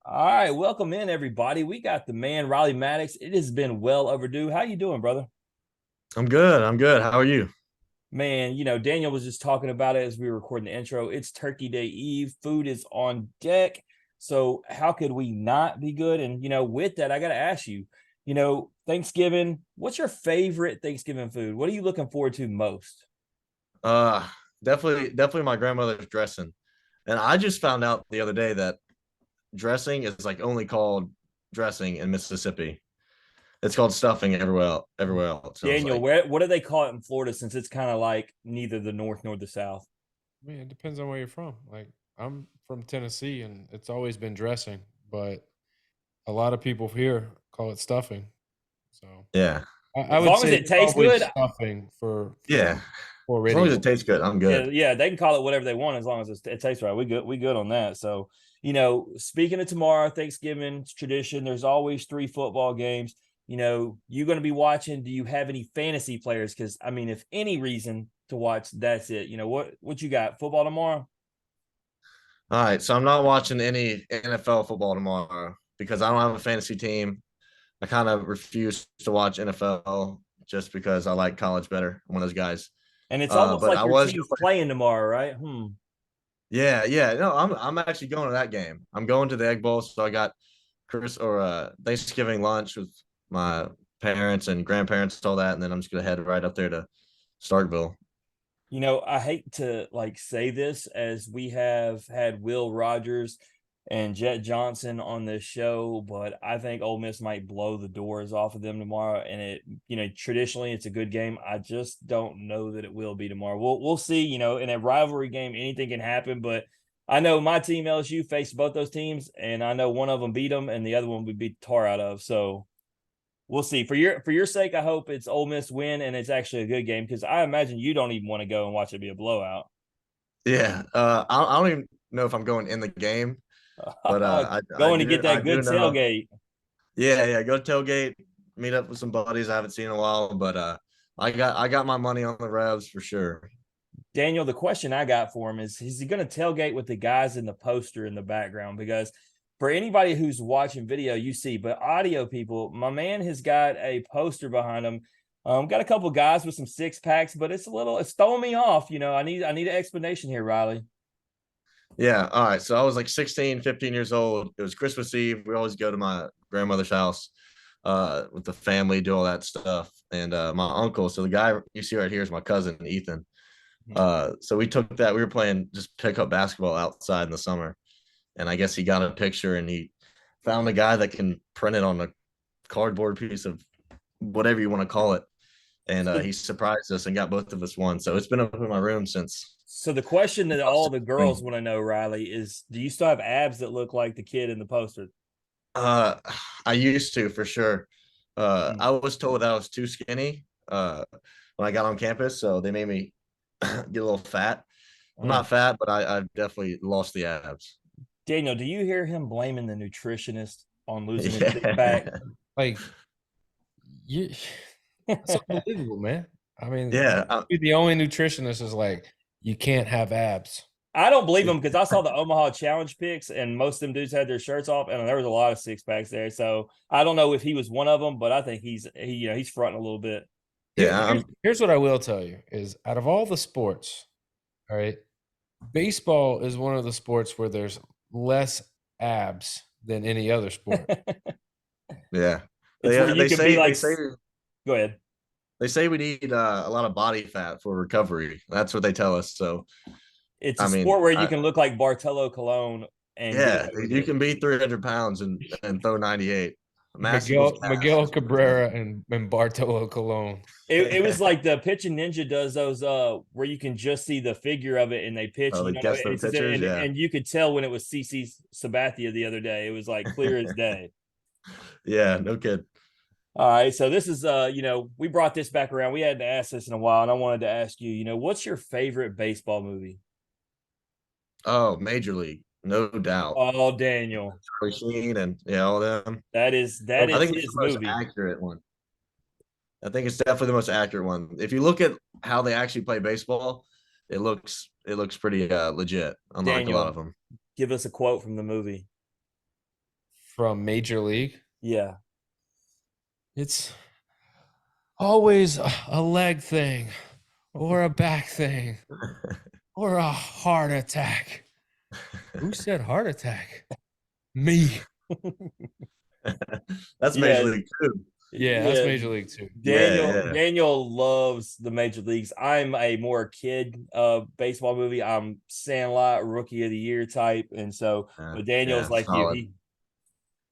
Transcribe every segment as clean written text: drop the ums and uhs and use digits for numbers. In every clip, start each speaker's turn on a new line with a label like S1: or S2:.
S1: All right, welcome in everybody. We got the man Riley Maddox. It has been well overdue. How you doing, brother?
S2: I'm good. I'm good. How are you?
S1: Man, Daniel was just talking about it as we were recording the intro. It's Turkey Day Eve. Food is on deck. So how could we not be good? And with that, I got to ask you, Thanksgiving, what's your favorite Thanksgiving food? What are you looking forward to most?
S2: Uh definitely my grandmother's dressing. And I just found out the other day that dressing is like only called dressing in Mississippi. It's called stuffing everywhere else. So I was
S1: Daniel,
S2: like,
S1: what do they call it in Florida since it's kind of like neither the north nor the south?
S3: I mean, it depends on where you're from. Like, I'm from Tennessee, and it's always been dressing, but a lot of people here call it stuffing. So
S2: yeah.
S3: I
S1: As
S3: would
S1: long as
S3: say
S1: it
S3: it's
S1: tastes
S3: probably
S1: good,
S3: stuffing for
S2: Yeah. As long as
S3: radio.
S2: it tastes good, I'm
S1: yeah,
S2: good.
S1: yeah, they can call it whatever they want as long as it tastes right. We good. We good on that. So, speaking of tomorrow, Thanksgiving tradition. There's always three football games. You're going to be watching. Do you have any fantasy players? Because I mean, if any reason to watch, that's it. What you got? Football tomorrow?
S2: All right. So I'm not watching any NFL football tomorrow because I don't have a fantasy team. I kind of refuse to watch NFL just because I like college better. I'm one of those guys.
S1: And it's almost
S2: But
S1: like
S2: I
S1: your
S2: was
S1: team's playing tomorrow, right? Hmm.
S2: Yeah. No, I'm actually going to that game. I'm going to the Egg Bowl, so I got Thanksgiving lunch with my parents and grandparents, all that, and then I'm just gonna head right up there to Starkville.
S1: I hate to like say this as we have had Will Rogers and Jet Johnson on this show, but I think Ole Miss might blow the doors off of them tomorrow. And traditionally it's a good game. I just don't know that it will be tomorrow. We'll see. In a rivalry game, anything can happen. But I know my team LSU faced both those teams, and I know one of them beat them, and the other one we beat the tar out of. So we'll see. For your sake, I hope it's Ole Miss win and it's actually a good game because I imagine you don't even want to go and watch it be a blowout.
S2: Yeah, I don't even know if I'm going in the game, but
S1: Going to get
S2: I
S1: that
S2: do
S1: good
S2: know.
S1: tailgate.
S2: Yeah, go to tailgate, meet up with some buddies I haven't seen in a while, but I got my money on the Revs for sure.
S1: Daniel, the question I got for him is he going to tailgate with the guys in the poster in the background? Because for anybody who's watching video, you see, but audio people, my man has got a poster behind him. Got a couple guys with some six packs, but it's throwing me off. I need an explanation here, Riley.
S2: Yeah, all right. So I was like 16, 15 years old. It was Christmas Eve. We always go to my grandmother's house with the family, do all that stuff. And my uncle, so the guy you see right here is my cousin, Ethan. So we took that. We were playing just pickup basketball outside in the summer. And I guess he got a picture and he found a guy that can print it on a cardboard piece of whatever you want to call it. And
S1: So,
S2: he surprised us and got both of us one. So it's been up in my room since
S1: so the question that
S2: I was
S1: all the girls
S2: 16.
S1: want to know, Riley, is do you still have abs that look like the kid in the poster?
S2: Uh, I used to for sure.
S1: Hmm.
S2: I was told that I was too skinny when I got on campus, so they made me get a little fat. I'm
S1: Hmm.
S2: not fat, but I've definitely lost the abs.
S1: Daniel, do you hear him blaming the nutritionist on losing his six pack?
S2: Yeah,
S3: Like, you, that's unbelievable, man. I mean,
S2: yeah,
S3: the only nutritionist is like, you can't have abs.
S1: I don't believe him because I saw the Omaha Challenge pics and most of them dudes had their shirts off and there was a lot of six packs there. So I don't know if he was one of them, but I think he's fronting a little bit.
S2: yeah.
S3: Here's what I will tell you is out of all the sports, all right, baseball is one of the sports where there's less abs than any other sport.
S2: Yeah.
S1: It's where you
S2: They
S1: can be
S2: say
S1: like, go ahead.
S2: we need a lot of body fat for recovery. That's what they tell us. So
S1: It's a
S2: I mean,
S1: sport where you can look like Bartolo Colon and get
S2: yeah,
S1: away with
S2: you
S1: it.
S2: can be 300 pounds and throw 98. Massive
S3: Miguel
S2: cast
S3: Miguel
S2: is what they tell
S3: Cabrera and Bartolo Colon.
S1: It
S2: me.
S1: was like the pitching ninja does those where you can just see the figure of it and they pitch
S2: Oh,
S1: and
S2: they
S1: you don't know
S2: guess the
S1: it's
S2: pitchers. Yeah,
S1: and you could tell when it was CC Sabathia the other day. It was like clear as day.
S2: yeah, no kid.
S1: All right, so this is we brought this back around. We hadn't asked this in a while, and I wanted to ask you, what's your favorite baseball movie?
S2: Oh, Major League, no doubt.
S1: Oh, Daniel,
S2: Charlie Sheen and yeah, all them.
S1: that is that
S2: I
S1: is
S2: think it's
S1: his
S2: the most
S1: movie.
S2: accurate one. I think it's definitely the most accurate one. If you look at how they actually play baseball, it looks pretty legit, unlike a lot
S1: Daniel,
S2: of them.
S1: give us a quote from the movie.
S3: from Major League.
S1: Yeah.
S3: It's always a leg thing or a back thing or a heart attack. Who said heart attack? Me.
S2: That's Major
S1: Yeah.
S2: League too.
S3: Yeah, that's
S1: Yeah.
S3: Major League too.
S2: Yeah.
S1: Daniel loves the major leagues. I'm a more kid baseball movie. I'm Sandlot Rookie of the Year type. And so, but Daniel's like you.
S2: Solid.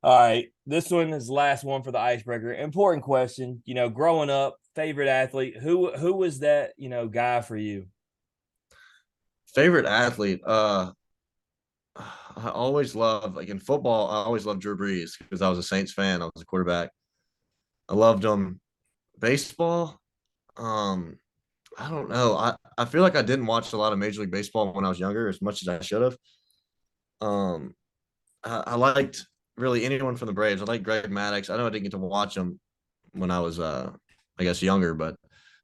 S1: All right. This one is the last one for the icebreaker. Important question. You know, growing up, favorite athlete. Who was that, guy for you?
S2: Favorite athlete. I always love, like in football, I always loved Drew Brees because I was a Saints fan. I was a quarterback. I loved him. Baseball, I don't know. I feel like I didn't watch a lot of Major League Baseball when I was younger as much as I should have. Um, I liked really anyone from the Braves. I like Greg Maddox. I know I didn't get to watch him when I was I guess younger, but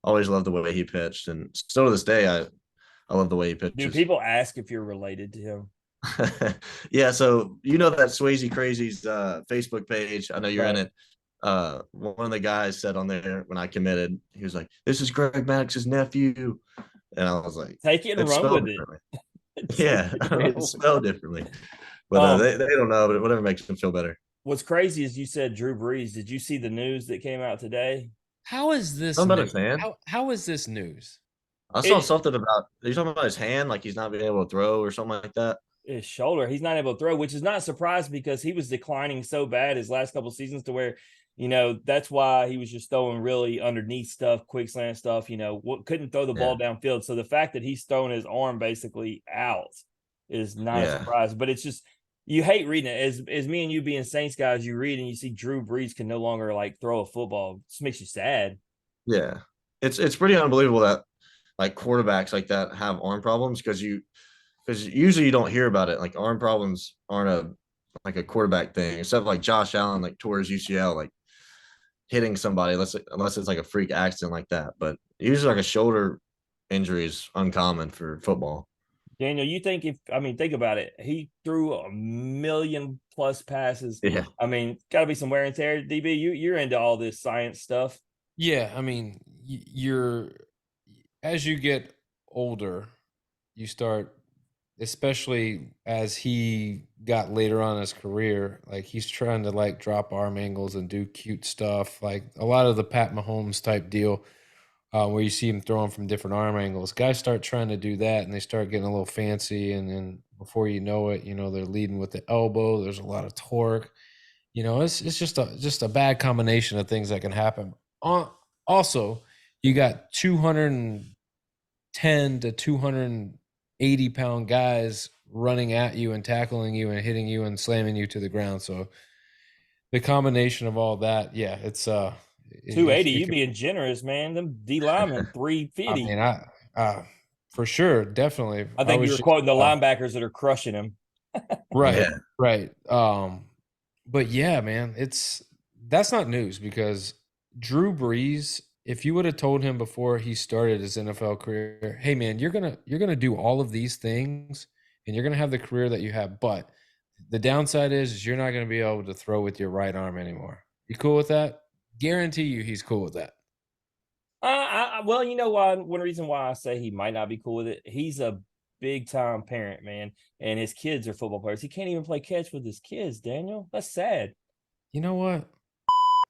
S2: I always loved the way he pitched, and still to this day I love the way he
S1: Do
S2: pitches.
S1: people ask if you're related to him?
S2: Yeah, so you know that Swayze Crazy's Facebook page. I know you're in
S1: Right.
S2: it. One of the guys said on there when I committed, he was like, "This is Greg Maddox's nephew," and I was like,
S1: Take it and
S2: "It's
S1: run
S2: spelled
S1: with it.
S2: differently."
S1: Take
S2: Yeah,
S1: it and run
S2: it's
S1: with
S2: spelled
S1: it.
S2: differently, but they don't know, but whatever makes them feel better.
S1: What's crazy is you said Drew Brees. Did you see the news that came out today?
S3: How is this
S2: Something about
S3: news?
S2: his hand.
S3: How is this news?
S2: I saw something about. Are you talking about his hand, like he's not being able to throw or something like that?
S1: His shoulder. He's not able to throw, which is not surprised because he was declining so bad his last couple of seasons to where, that's why he was just throwing really underneath stuff, quick slant stuff, couldn't throw the ball downfield. So the fact that he's throwing his arm basically out is not a surprise, but it's just, you hate reading it. As me and you being Saints guys, you read and you see Drew Brees can no longer like throw a football. It just makes you sad.
S2: Yeah, it's pretty unbelievable that like quarterbacks like that have arm problems because usually you don't hear about it. Like arm problems aren't a quarterback thing, except like Josh Allen like tore his UCL like hitting somebody, unless it's like a freak accident like that. But usually like a shoulder injury is uncommon for football.
S1: Daniel, you think think about it. He threw a million plus passes.
S2: Yeah.
S1: Got to be some wear and tear. DB, you're into all this science stuff.
S3: Yeah, you're as you get older, you start, especially as he got later on in his career, like he's trying to like drop arm angles and do cute stuff, like a lot of the Pat Mahomes type deal, where you see him throwing from different arm angles. Guys start trying to do that, and they start getting a little fancy, and then before you know it, they're leading with the elbow. There's a lot of torque. It's just a bad combination of things that can happen. Also, you got 210 to 280-pound guys running at you and tackling you and hitting you and slamming you to the ground. So the combination of all that, yeah, it's
S1: 280. You being generous, man. Them D linemen 350.
S3: For sure, definitely.
S1: I think you were quoting the linebackers that are crushing him.
S3: Right,
S2: Yeah.
S3: right. But yeah, man, that's not news because Drew Brees, if you would have told him before he started his NFL career, hey man, you're gonna do all of these things and you're gonna have the career that you have, but the downside is you're not gonna be able to throw with your right arm anymore. You cool with that? Guarantee you he's cool with that.
S1: Well, you know why? One reason why I say he might not be cool with it. He's a big time parent, man, and his kids are football players. He can't even play catch with his kids. Daniel, that's sad.
S3: You know what?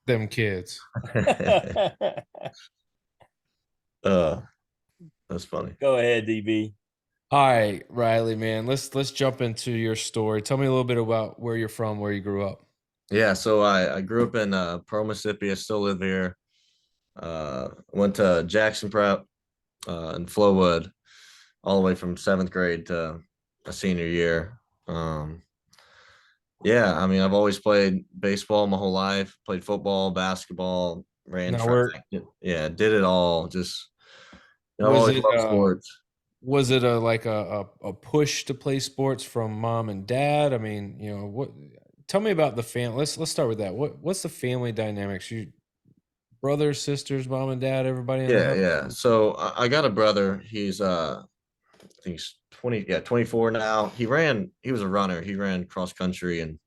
S3: Them kids.
S2: That's funny.
S1: Go ahead, DB.
S3: All right, Riley, man. Let's jump into your story. Tell me a little bit about where you're from, where you grew up.
S2: Yeah, so I grew up in Pearl, Mississippi. I still live here. Went to Jackson Prep in Flowood all the way from 7th grade to a senior year. Yeah, I've always played baseball my whole life, played football, basketball, ran track. Yeah, did it all. Just I always loved sports.
S3: Was it a push to play sports from mom and dad? What? Tell me about the family. Let's start with that. What's the family dynamics? You brothers, sisters, mom and dad, everybody in the house?
S2: Yeah. So I got a brother. He's I think he's 24 now. He was a runner. He ran cross country and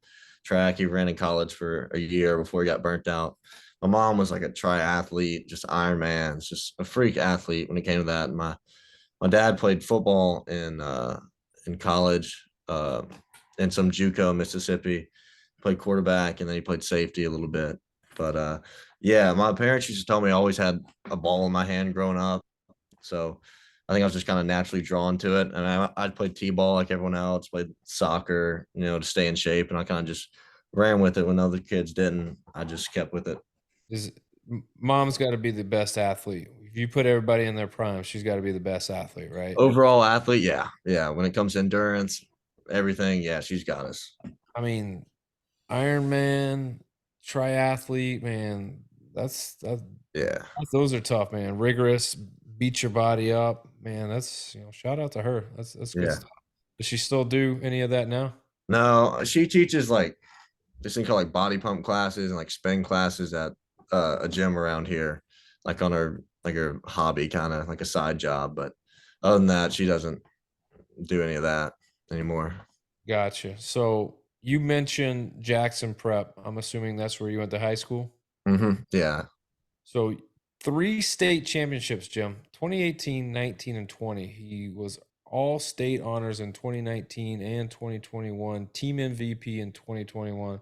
S2: track. He ran in college for a year before he got burnt out. My mom was like a triathlete, just Ironman. It's just a freak athlete when it came to that. And my dad played football in college, in some JUCO, Mississippi. Played quarterback, and then he played safety a little bit. But yeah, my parents used to tell me I always had a ball in my hand growing up. So I think I was just kind of naturally drawn to it. And I'd played t-ball like everyone else, played soccer, to stay in shape. And I kind of just ran with it when other kids didn't. I just kept with it.
S3: Mom's got to be the best athlete. If you put everybody in their prime, she's got to be the best athlete, right?
S2: Overall athlete, yeah. Yeah. When it comes to endurance, everything, yeah, she's got us.
S3: I mean, Ironman, triathlete, man,
S2: Yeah.
S3: those are tough, man. Rigorous, beat your body up, man. That's shout out to her. That's good
S2: Yeah.
S3: stuff. Does she still do any of that now?
S2: No, she teaches like this thing called like body pump classes and like spin classes at a gym around here, like on her hobby, kind of like a side job. But other than that, she doesn't do any of that anymore.
S3: Gotcha. So you mentioned Jackson Prep. I'm assuming that's where you went to high school.
S2: Yeah.
S3: So 3 state championships, Jim. 2018, 19, and 20. He was all state honors in 2019 and 2021. Team MVP in 2021.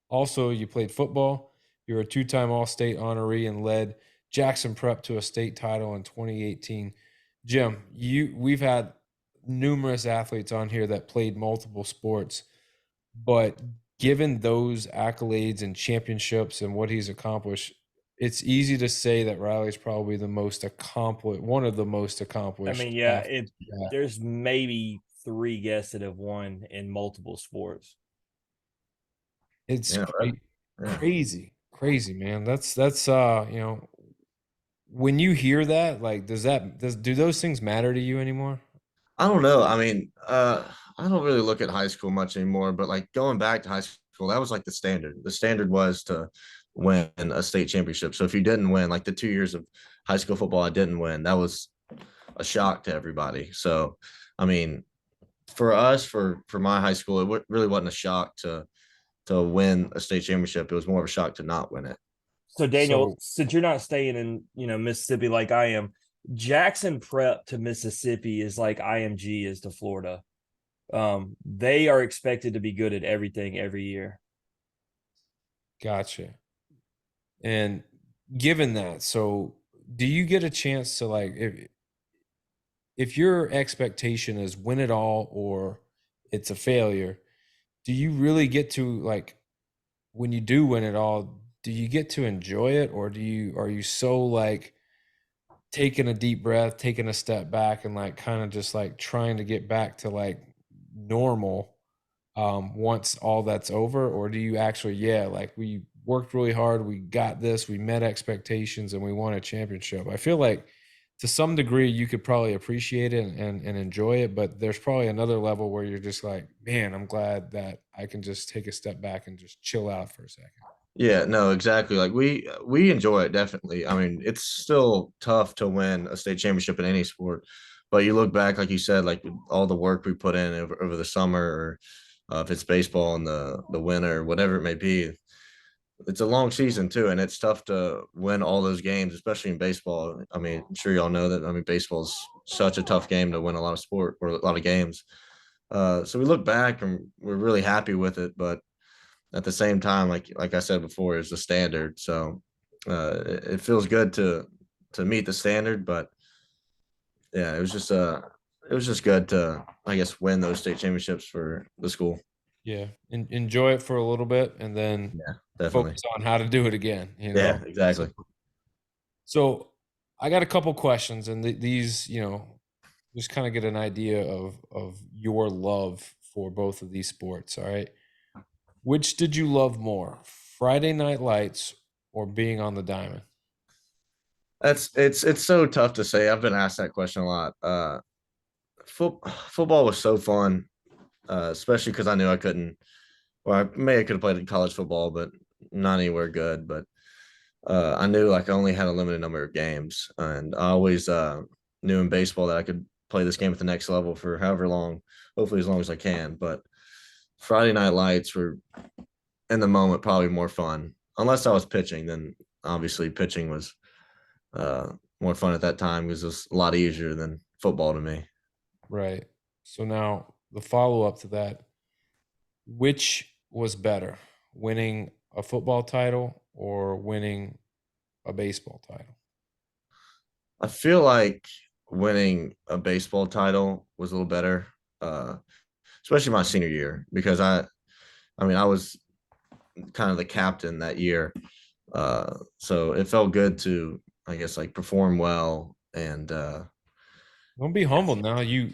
S3: Also, you played football. You were a 2-time All-State honoree and led Jackson Prep to a state title in 2018. Jim, we've had numerous athletes on here that played multiple sports, but given those accolades and championships and what he's accomplished, it's easy to say that Riley's probably one of the most
S1: I
S3: accomplished.
S1: mean, yeah, there's maybe 3 guests that have won in multiple sports.
S3: It's
S2: Yeah.
S3: crazy, man. That's when you hear that, like, do those things matter to you anymore?
S2: I don't know. I mean, I don't really look at high school much anymore, but like going back to high school, that was like the standard. The standard was to win a state championship. So if you didn't win, like the 2 years of high school football, I didn't win. That was a shock to everybody. So, I mean, for us, for my high school, really wasn't a shock to win a state championship. It was more of a shock to not win it.
S1: So Daniel, since you're not staying in Mississippi like I am, Jackson Prep to Mississippi is like IMG is to Florida. They are expected to be good at everything every year.
S3: Gotcha. And given that, so do you get a chance to, like, if your expectation is win it all or it's a failure, do you really get to, like, when you do win it all, do you get to enjoy it, or are you so, like, taking a deep breath, taking a step back, and like kind of just like trying to get back to like normal once all that's over? Or do you actually, like, we worked really hard, we got this, we met expectations, and we won a championship? I feel like to some degree you could probably appreciate it and enjoy it, but there's probably another level where you're just like, man, I'm glad that I can just take a step back and just chill out for a second.
S2: Yeah, no, exactly. Like we enjoy it, definitely. I mean, it's still tough to win a state championship in any sport, but you look back, like you said, like all the work we put in over the summer, or if it's baseball in the winter, whatever it may be. It's a long season too, and it's tough to win all those games, especially in baseball. I mean, I'm sure y'all know that. I mean, baseball is such a tough game to win a lot of sport or a lot of games. So we look back and we're really happy with it, but at the same time, like I said before, is the standard. So it feels good to meet the standard, but yeah, it was just good to, I guess, win those state championships for the school.
S3: Yeah, enjoy it for a little bit, and then
S2: Definitely
S3: focus on how to do it again.
S2: Yeah, exactly.
S3: So I got a couple questions, and these, just kind of get an idea of your love for both of these sports. All right, which did you love more, Friday Night Lights or being on the diamond?
S2: It's so tough to say. I've been asked that question a lot. Football was so fun, especially because I knew I couldn't. Well, I could have played in college football, but not anywhere good. But I knew like I only had a limited number of games, and I always knew in baseball that I could play this game at the next level for however long, hopefully as long as I can. But Friday Night Lights were in the moment probably more fun. Unless I was pitching, then obviously pitching was more fun at that time because it was a lot easier than football to me.
S3: Right. So now the follow up to that, which was better, winning a football title or winning a baseball title?
S2: I feel like winning a baseball title was a little better, uh, especially my senior year because I mean, I was kind of the captain that year, so it felt good to, I guess, like perform well and
S3: Don't be humble now. You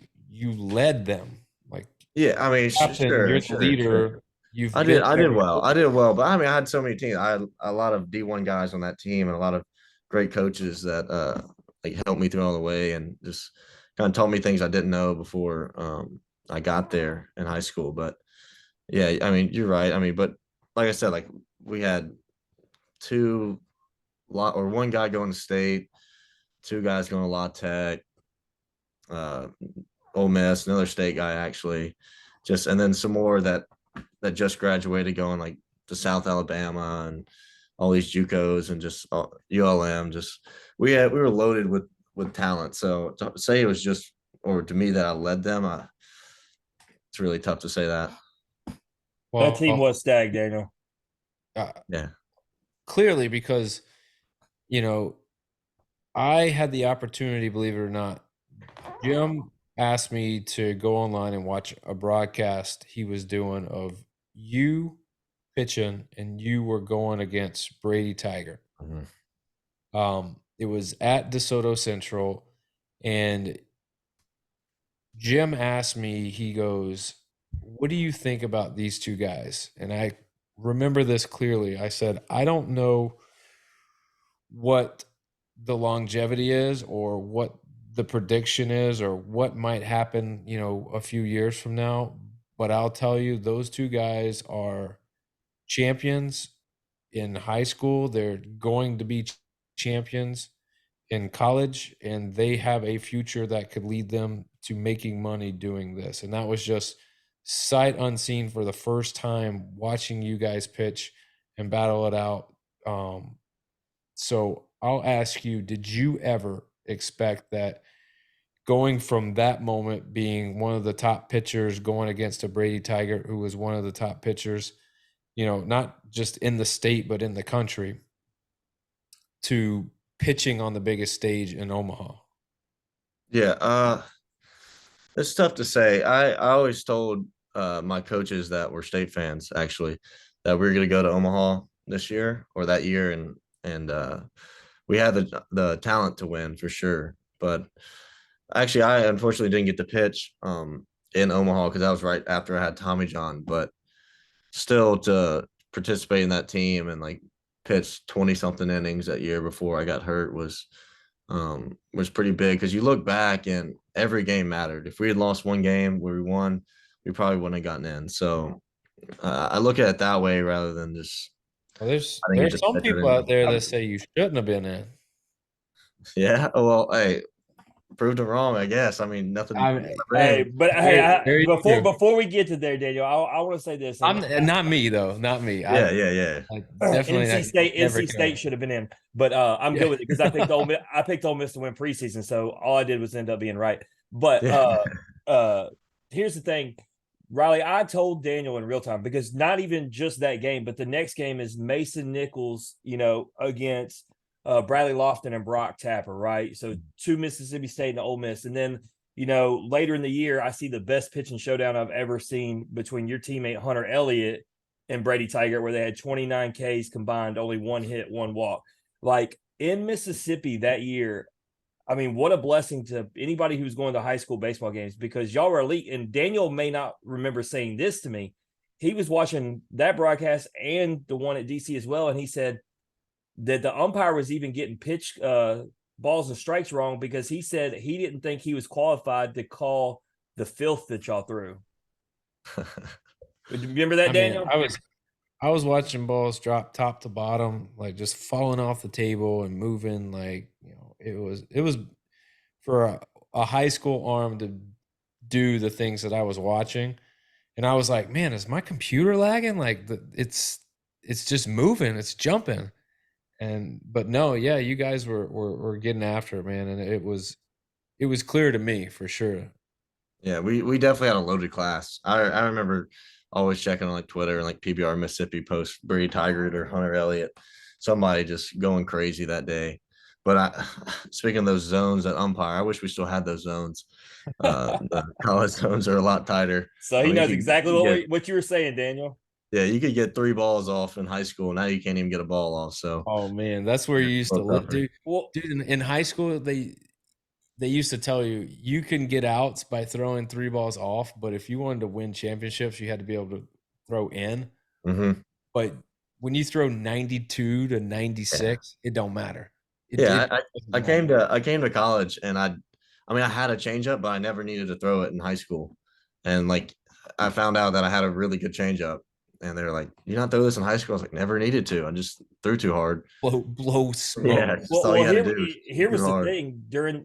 S3: led them. Like
S2: yeah. I mean,
S3: captain,
S2: sure,
S3: you're the
S2: sure, sure.
S3: leader. You've been
S2: I
S3: there
S2: did well.
S3: before.
S2: I did well, but I mean, I had so many teams. I had a lot of D1 guys on that team and a lot of great coaches that like helped me through all the way and just kind of taught me things I didn't know before I got there in high school. But yeah, I mean, you're right. I mean, but like I said, like we had one guy going to state, two guys going to La Tech, uh, Ole Miss, another state guy actually, just and then some more that just graduated going like to South Alabama and all these JUCOs and just ULM. Just we were loaded with talent. So to say it was just or to me that I led them, it's really tough to say that.
S1: That team
S3: Well,
S1: was stacked, Daniel.
S2: Yeah.
S3: clearly because you know I had the opportunity, believe it or not. Jim asked me to go online and watch a broadcast he was doing of you pitching and you were going against Brady Tiger.
S2: Mhm.
S3: It was at DeSoto Central, and Jim asked me, he goes, "What do you think about these two guys?" And I remember this clearly. I said, "I don't know what the longevity is or what the prediction is or what might happen, a few years from now, but I'll tell you those two guys are champions in high school. They're going to be champions in college, and they have a future that could lead them to making money doing this." And that was just sight unseen for the first time watching you guys pitch and battle it out. So I'll ask you, did you ever expect that going from that moment being one of the top pitchers going against a Brady Tiger, who was one of the top pitchers, not just in the state, but in the country, to pitching on the biggest stage in Omaha?
S2: Yeah. It's tough to say. I always told my coaches that were state fans actually that we were going to go to Omaha this year or that year, and we had the talent to win for sure. But actually, I unfortunately didn't get to pitch in Omaha because that was right after I had Tommy John. But still, to participate in that team and like pitch 20 something innings that year before I got hurt was pretty big because you look back and every game mattered. If we had lost one game where we won, we probably wouldn't have gotten in. So I look at it that way rather than just
S3: Well, there's
S2: I didn't get
S3: there's
S2: to
S3: some
S2: pitch or
S3: people out
S2: anything.
S3: there that say you shouldn't have been in.
S2: Yeah. Well, hey, proved them wrong, I guess. I mean, nothing.
S1: Hey,
S2: Ring.
S1: but hey,
S3: Very true.
S1: before we get to there, Daniel, I want to say this.
S3: I'm not me though, not me.
S2: Yeah, yeah, yeah.
S3: I definitely never
S1: NC State
S3: could.
S1: should have been in, but I'm
S3: Yeah.
S1: good with it because I picked Ole Miss to win preseason, so all I did was end up being right. But
S2: Yeah.
S1: here's the thing, Riley. I told Daniel in real time because not even just that game, but the next game is Mason Nichols, against Bradley Lofton and Brock Tapper, right? So two Mississippi State and Ole Miss, and then later in the year, I see the best pitching showdown I've ever seen between your teammate Hunter Elliott and Brady Tiger, where they had 29 Ks combined, only one hit, one walk. Like in Mississippi that year, I mean, what a blessing to anybody who's going to high school baseball games because y'all were elite. And Daniel may not remember saying this to me. He was watching that broadcast and the one at DC as well. And he said that the umpire was even getting pitch balls and strikes wrong because he said he didn't think he was qualified to call the filth that y'all threw. Remember that, Daniel?
S3: I was watching balls drop top to bottom, like just falling off the table and moving. Like it was for a high school arm to do the things that I was watching, and I was like, man, is my computer lagging? Like it's it's just moving, it's jumping. But no, yeah, you guys were getting after it, man, and it was clear to me for sure.
S2: Yeah, we definitely had a loaded class. I remember always checking on like Twitter and like PBR Mississippi post Brady Tigert or Hunter Elliott, somebody just going crazy that day. But speaking of those zones at umpire, I wish we still had those zones. The college zones are a lot tighter.
S1: So
S2: I
S1: he
S2: mean,
S1: knows exactly
S2: get,
S1: what you were saying, Daniel.
S2: yeah, you could get 3 balls off in high school. Now you can't even get a ball off. So
S3: Oh man, that's where
S2: yeah,
S3: you
S2: it's
S3: used
S2: a
S3: to
S2: little
S3: live,
S2: tougher.
S3: dude. In high school, they used to tell you you can get outs by throwing 3 balls off, but if you wanted to win championships, you had to be able to throw in.
S2: Mm-hmm.
S3: But when you throw 92 to
S2: Yeah.
S3: 96, it don't matter.
S2: Yeah,
S3: Doesn't matter.
S2: I came to college and I mean I had a changeup, but I never needed to throw it in high school. And like I found out that I had a really good changeup. And they're like, "You not throw this in high school?" I was like, "Never needed to. I just threw too hard."
S3: Blow smoke.
S2: Yeah, it's just
S1: Well,
S2: all
S1: well,
S2: you had to
S1: here
S2: do was
S1: here
S2: throw
S1: was the
S2: hard.
S1: thing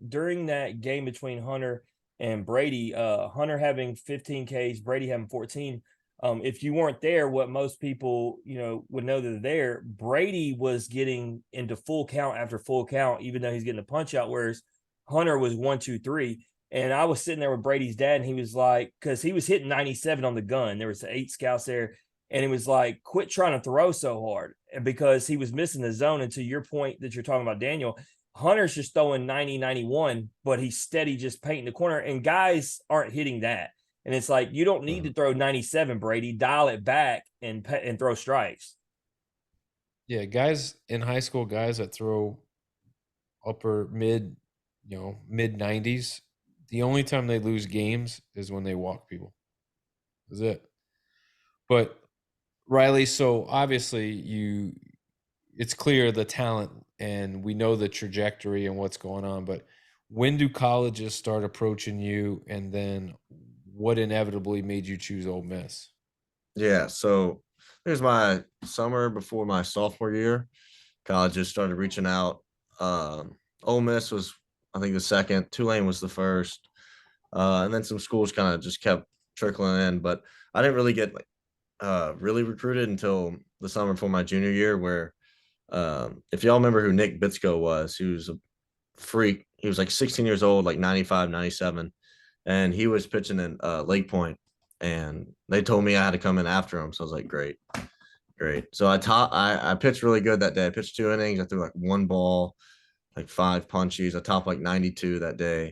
S1: during that game between Hunter and Brady. Hunter having 15 Ks, Brady having 14. If you weren't there, what most people would know that they're there. Brady was getting into full count after full count, even though he's getting a punch out, whereas Hunter was 1, 2, 3. And I was sitting there with Brady's dad, and he was like, because he was hitting 97 on the gun. There was 8 scouts there, and it was like, quit trying to throw so hard, because he was missing the zone. And to your point that you're talking about, Daniel, Hunter's just throwing 90, 91, but he's steady just painting the corner, and guys aren't hitting that. And it's like, you don't need to throw 97, Brady. Dial it back and throw strikes.
S3: Yeah, guys in high school, guys that throw upper mid, mid 90s, the only time they lose games is when they walk people. Is it? But Riley, so obviously it's clear the talent and we know the trajectory and what's going on, but when do colleges start approaching you, and then what inevitably made you choose Ole Miss?
S2: Yeah, so here's my summer before my sophomore year. Colleges started reaching out. Ole Miss was, I think, the second. Tulane was the first, and then some schools kind of just kept trickling in. But I didn't really get really recruited until the summer before my junior year. Where, if y'all remember who Nick Bitsko was, he was a freak. He was like 16 years old, like 95, 97, and he was pitching in Lake Point. And they told me I had to come in after him. So I was like, great. Great. So I pitched really good that day. I pitched 2 innings. I threw like 1 ball, like 5 punchies. I topped like 92 that day.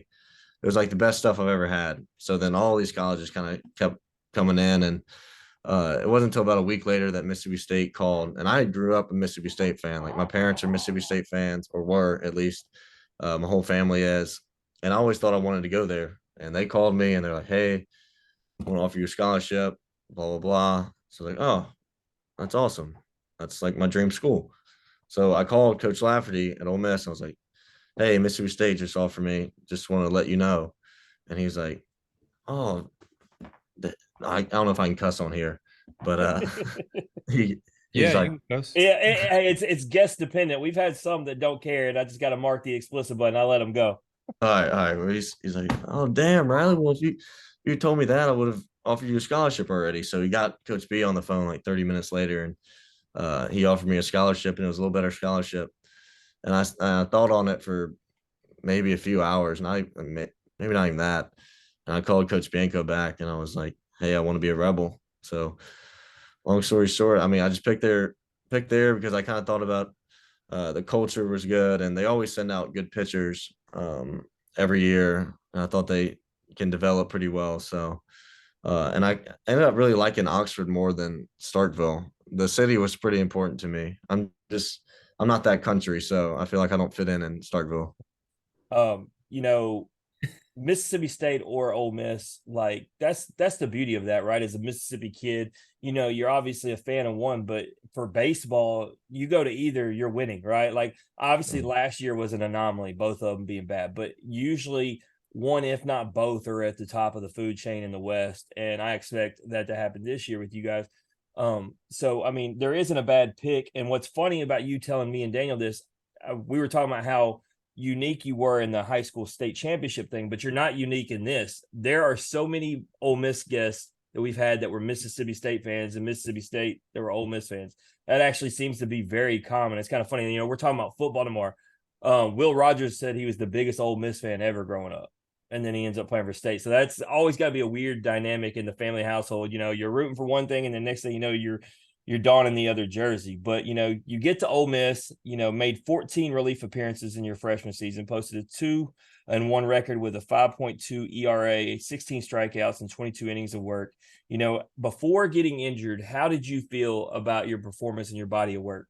S2: It was like the best stuff I've ever had. So then all these colleges kind of kept coming in, and it wasn't until about a week later that Mississippi State called. And I grew up a Mississippi State fan. Like my parents are Mississippi State fans, or were at least. My whole family is, and I always thought I wanted to go there. And they called me and they're like, "Hey, I want to offer you a scholarship." Blah blah blah. So like, oh, that's awesome. That's like my dream school. So I called Coach Lafferty at Ole Miss. And I was like, "Hey, Mississippi State just offered me. Just want to let you know." And he was like, "Oh, I don't know if I can cuss on here, but he's
S3: Yeah,
S2: like,
S3: you can cuss.
S1: Yeah, it's guest dependent. We've had some that don't care, and I just got to mark the explicit button. I let them go.
S2: all right." Well, he's like, "Oh, damn, Riley. Well, if you told me that, I would have offered you a scholarship already." So he got Coach B on the phone like 30 minutes later, and he offered me a scholarship, and it was a little better scholarship. And I thought on it for maybe a few hours, maybe not even that. And I called Coach Bianco back, and I was like, "Hey, I want to be a Rebel." So, long story short, I mean, I just picked there because I kind of thought about the culture was good, and they always send out good pitchers every year, and I thought they can develop pretty well. So, and I ended up really liking Oxford more than Starkville. The city was pretty important to me. I'm not that country, so I feel like I don't fit in Starkville.
S1: You know, Mississippi State or Ole Miss, like that's the beauty of that, right? As a Mississippi kid, you're obviously a fan of one, but for baseball, you go to either, you're winning, right? Like obviously last year was an anomaly, both of them being bad, but usually one, if not both, are at the top of the food chain in the West, and I expect that to happen this year with you guys. So I mean, there isn't a bad pick, and what's funny about you telling me and Daniel this, we were talking about how unique you were in the high school state championship thing, but you're not unique in this. There are so many Ole Miss guests that we've had that were Mississippi State fans and Mississippi State that were Ole Miss fans. That actually seems to be very common. It's kind of funny. We're talking about football tomorrow. Will Rogers said he was the biggest Ole Miss fan ever growing up. And then he ends up playing for State. So that's always got to be a weird dynamic in the family household. You're rooting for one thing, and the next thing you know, you're donning the other jersey. But you get to Ole Miss, made 14 relief appearances in your freshman season, posted a 2-1 record with a 5.2 ERA, 16 strikeouts, and 22 innings of work. Before getting injured, how did you feel about your performance and your body of work?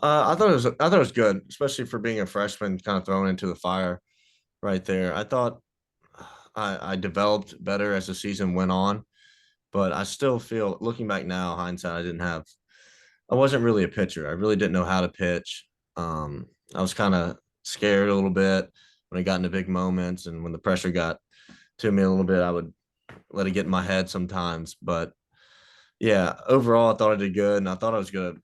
S2: I thought it was good, especially for being a freshman, kind of thrown into the fire right there. I thought I developed better as the season went on, but I still feel, looking back now, hindsight, I wasn't really a pitcher. I really didn't know how to pitch. I was kind of scared a little bit when I got into big moments, and when the pressure got to me a little bit, I would let it get in my head sometimes. But yeah, overall, I thought I did good, and I thought I was going to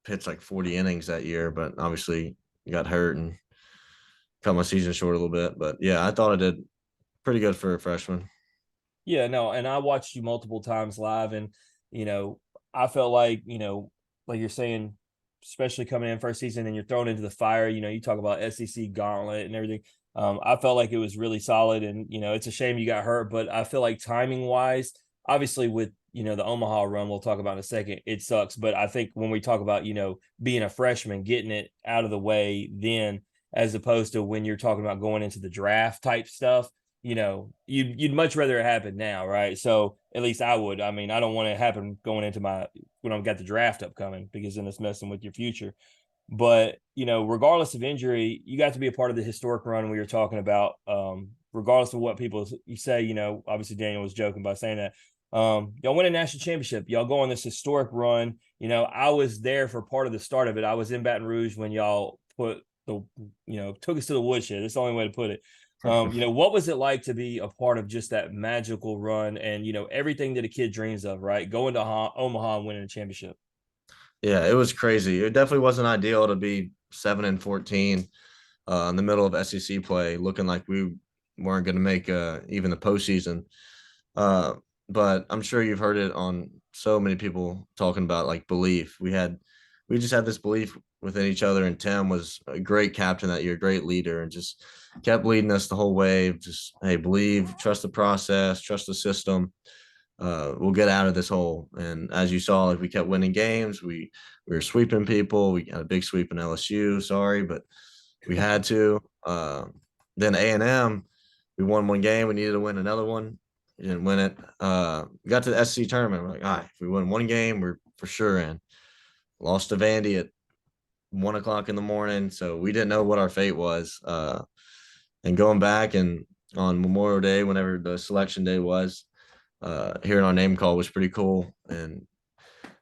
S2: pitch like 40 innings that year, but obviously got hurt and cut my season short a little bit. But yeah, I thought I did pretty good for a freshman.
S1: Yeah, no, and I watched you multiple times live, and I felt like like you're saying, especially coming in first season and you're thrown into the fire. You talk about SEC gauntlet and everything. I felt like it was really solid, and it's a shame you got hurt, but I feel like timing wise, obviously with the Omaha run we'll talk about in a second, it sucks. But I think when we talk about being a freshman, getting it out of the way then, as opposed to when you're talking about going into the draft type stuff, you'd much rather it happen now, right? So at least I would. I mean, I don't want it to happen going into when I've got the draft upcoming, because then it's messing with your future. But regardless of injury, you got to be a part of the historic run we were talking about. Regardless of what people you say, obviously Daniel was joking by saying that. Y'all win a national championship. Y'all go on this historic run. I was there for part of the start of it. I was in Baton Rouge when y'all took us to the woodshed. That's the only way to put it. What was it like to be a part of just that magical run and, everything that a kid dreams of, right? Going to Omaha and winning a championship.
S2: Yeah, it was crazy. It definitely wasn't ideal to be 7-14 in the middle of SEC play, looking like we weren't going to make even the postseason. But I'm sure you've heard it on so many people talking about like belief. We just had this belief within each other, and Tim was a great captain that year, great leader, and just kept leading us the whole way. Just, hey, believe, trust the process, trust the system. We'll get out of this hole. And as you saw, like, we kept winning games. We were sweeping people. We had a big sweep in LSU. Sorry, but we had to. Then A&M, we won one game. We needed to win another one. We didn't win it. We got to the SEC tournament. We're like, all right, if we win one game, we're for sure in. Lost to Vandy at 1 o'clock in the morning, so we didn't know what our fate was. And going back and on Memorial Day, whenever the selection day was, hearing our name call was pretty cool. And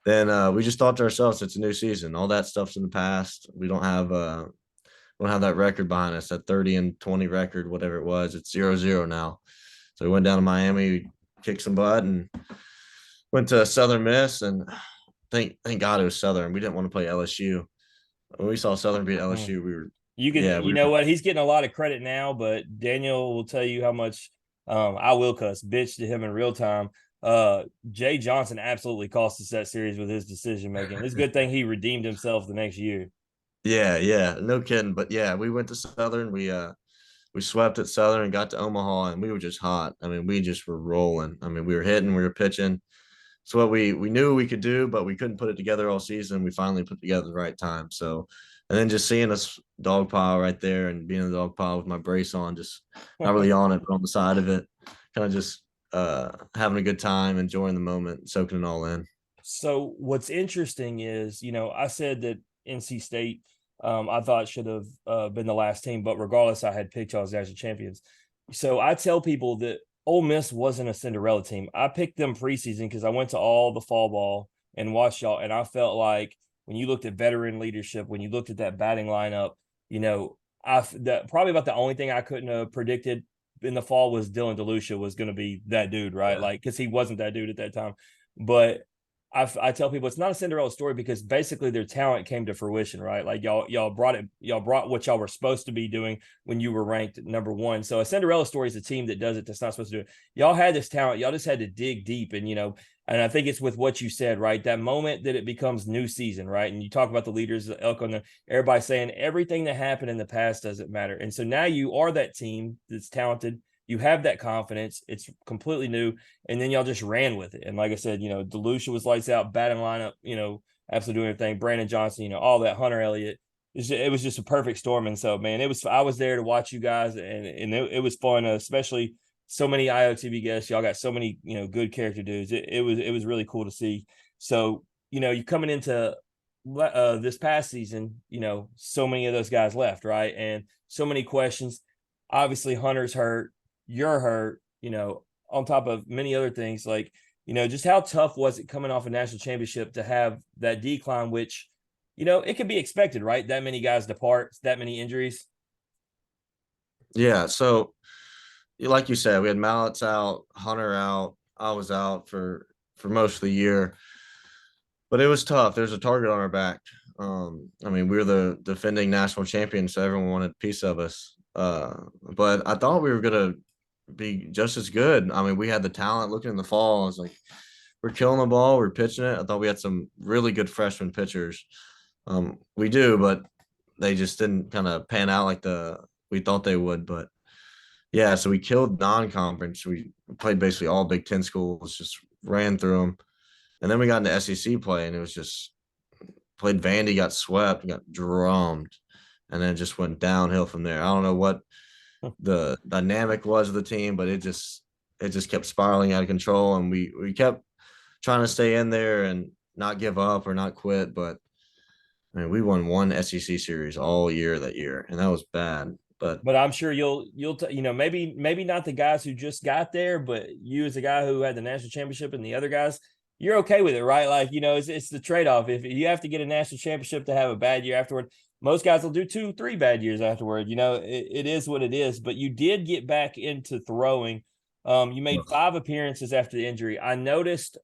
S2: then we just thought to ourselves, it's a new season. All that stuff's in the past. We don't have that record behind us, that 30-20 record, whatever it was. It's 0-0 now. So we went down to Miami, kicked some butt, and went to Southern Miss. And thank God it was Southern. We didn't want to play LSU. When we saw Southern beat LSU, we were
S1: what? He's getting a lot of credit now, but Daniel will tell you how much I will cuss bitch to him in real time. Jay Johnson absolutely cost us that series with his decision making. It's a good thing he redeemed himself the next year.
S2: Yeah, no kidding. But yeah, we went to Southern. We swept at Southern and got to Omaha, and we were just hot. I mean, we just were rolling. I mean, we were hitting, we were pitching. It's what we knew we could do, but we couldn't put it together all season. We finally put together the right time. So, and then just seeing us dog pile right there and being in the dog pile with my brace on, just not really on it, but on the side of it, kind of just having a good time, enjoying the moment, soaking it all in.
S1: So what's interesting is, I said that NC State, I thought should have been the last team, but regardless, I had picked y'all as national champions. So I tell people that Ole Miss wasn't a Cinderella team. I picked them preseason because I went to all the fall ball and watched y'all, and I felt like when you looked at veteran leadership, when you looked at that batting lineup, probably about the only thing I couldn't have predicted in the fall was Dylan DeLucia was going to be that dude, right?
S2: Yeah.
S1: Like, because he wasn't that dude at that time. But I tell people it's not a Cinderella story because basically their talent came to fruition, right? Like y'all brought what y'all were supposed to be doing when you were ranked number one. So a Cinderella story is a team that does it that's not supposed to do it. Y'all had this talent, y'all just had to dig deep, and and I think it's with what you said, right? That moment that it becomes new season, right? And you talk about the leaders, Elk on everybody saying everything that happened in the past doesn't matter. And so now you are that team that's talented. You have that confidence. It's completely new. And then y'all just ran with it. And like I said, DeLucia was lights out, batting lineup, absolutely doing everything. Brandon Johnson, all that, Hunter Elliott. It was just a perfect storm. And so, man, I was there to watch you guys, and it was fun, especially so many IOTV guests. Y'all got so many, good character dudes. It was really cool to see. So, you coming into this past season, so many of those guys left, right? And so many questions. Obviously, Hunter's hurt, you're hurt, on top of many other things. Like, just how tough was it coming off a national championship to have that decline, which, it could be expected, right? That many guys depart, that many injuries.
S2: Yeah. So, like you said, we had Mallett's out, Hunter out. I was out for most of the year, but it was tough. There's a target on our back. I mean, we were the defending national champions, so everyone wanted a piece of us. But I thought we were gonna be just as good. I mean, we had the talent. Looking in the fall, I was like, we're killing the ball, we're pitching it. I thought we had some really good freshman pitchers. We do, but they just didn't kind of pan out like we thought they would. But yeah, so we killed non-conference. We played basically all Big Ten schools, just ran through them, and then we got into SEC play, and it was just played Vandy, got swept, got drummed, and then just went downhill from there. I don't know what the dynamic was of the team, but it just kept spiraling out of control, and we kept trying to stay in there and not give up or not quit. But I mean, we won one SEC series all year that year, and that was bad. But
S1: I'm sure maybe not the guys who just got there, but you as a guy who had the national championship and the other guys, you're okay with it, right? Like, it's the trade-off. If you have to get a national championship to have a bad year afterward, most guys will do 2-3 bad years afterward. It is what it is. But you did get back into throwing. You made 5 appearances after the injury. I noticed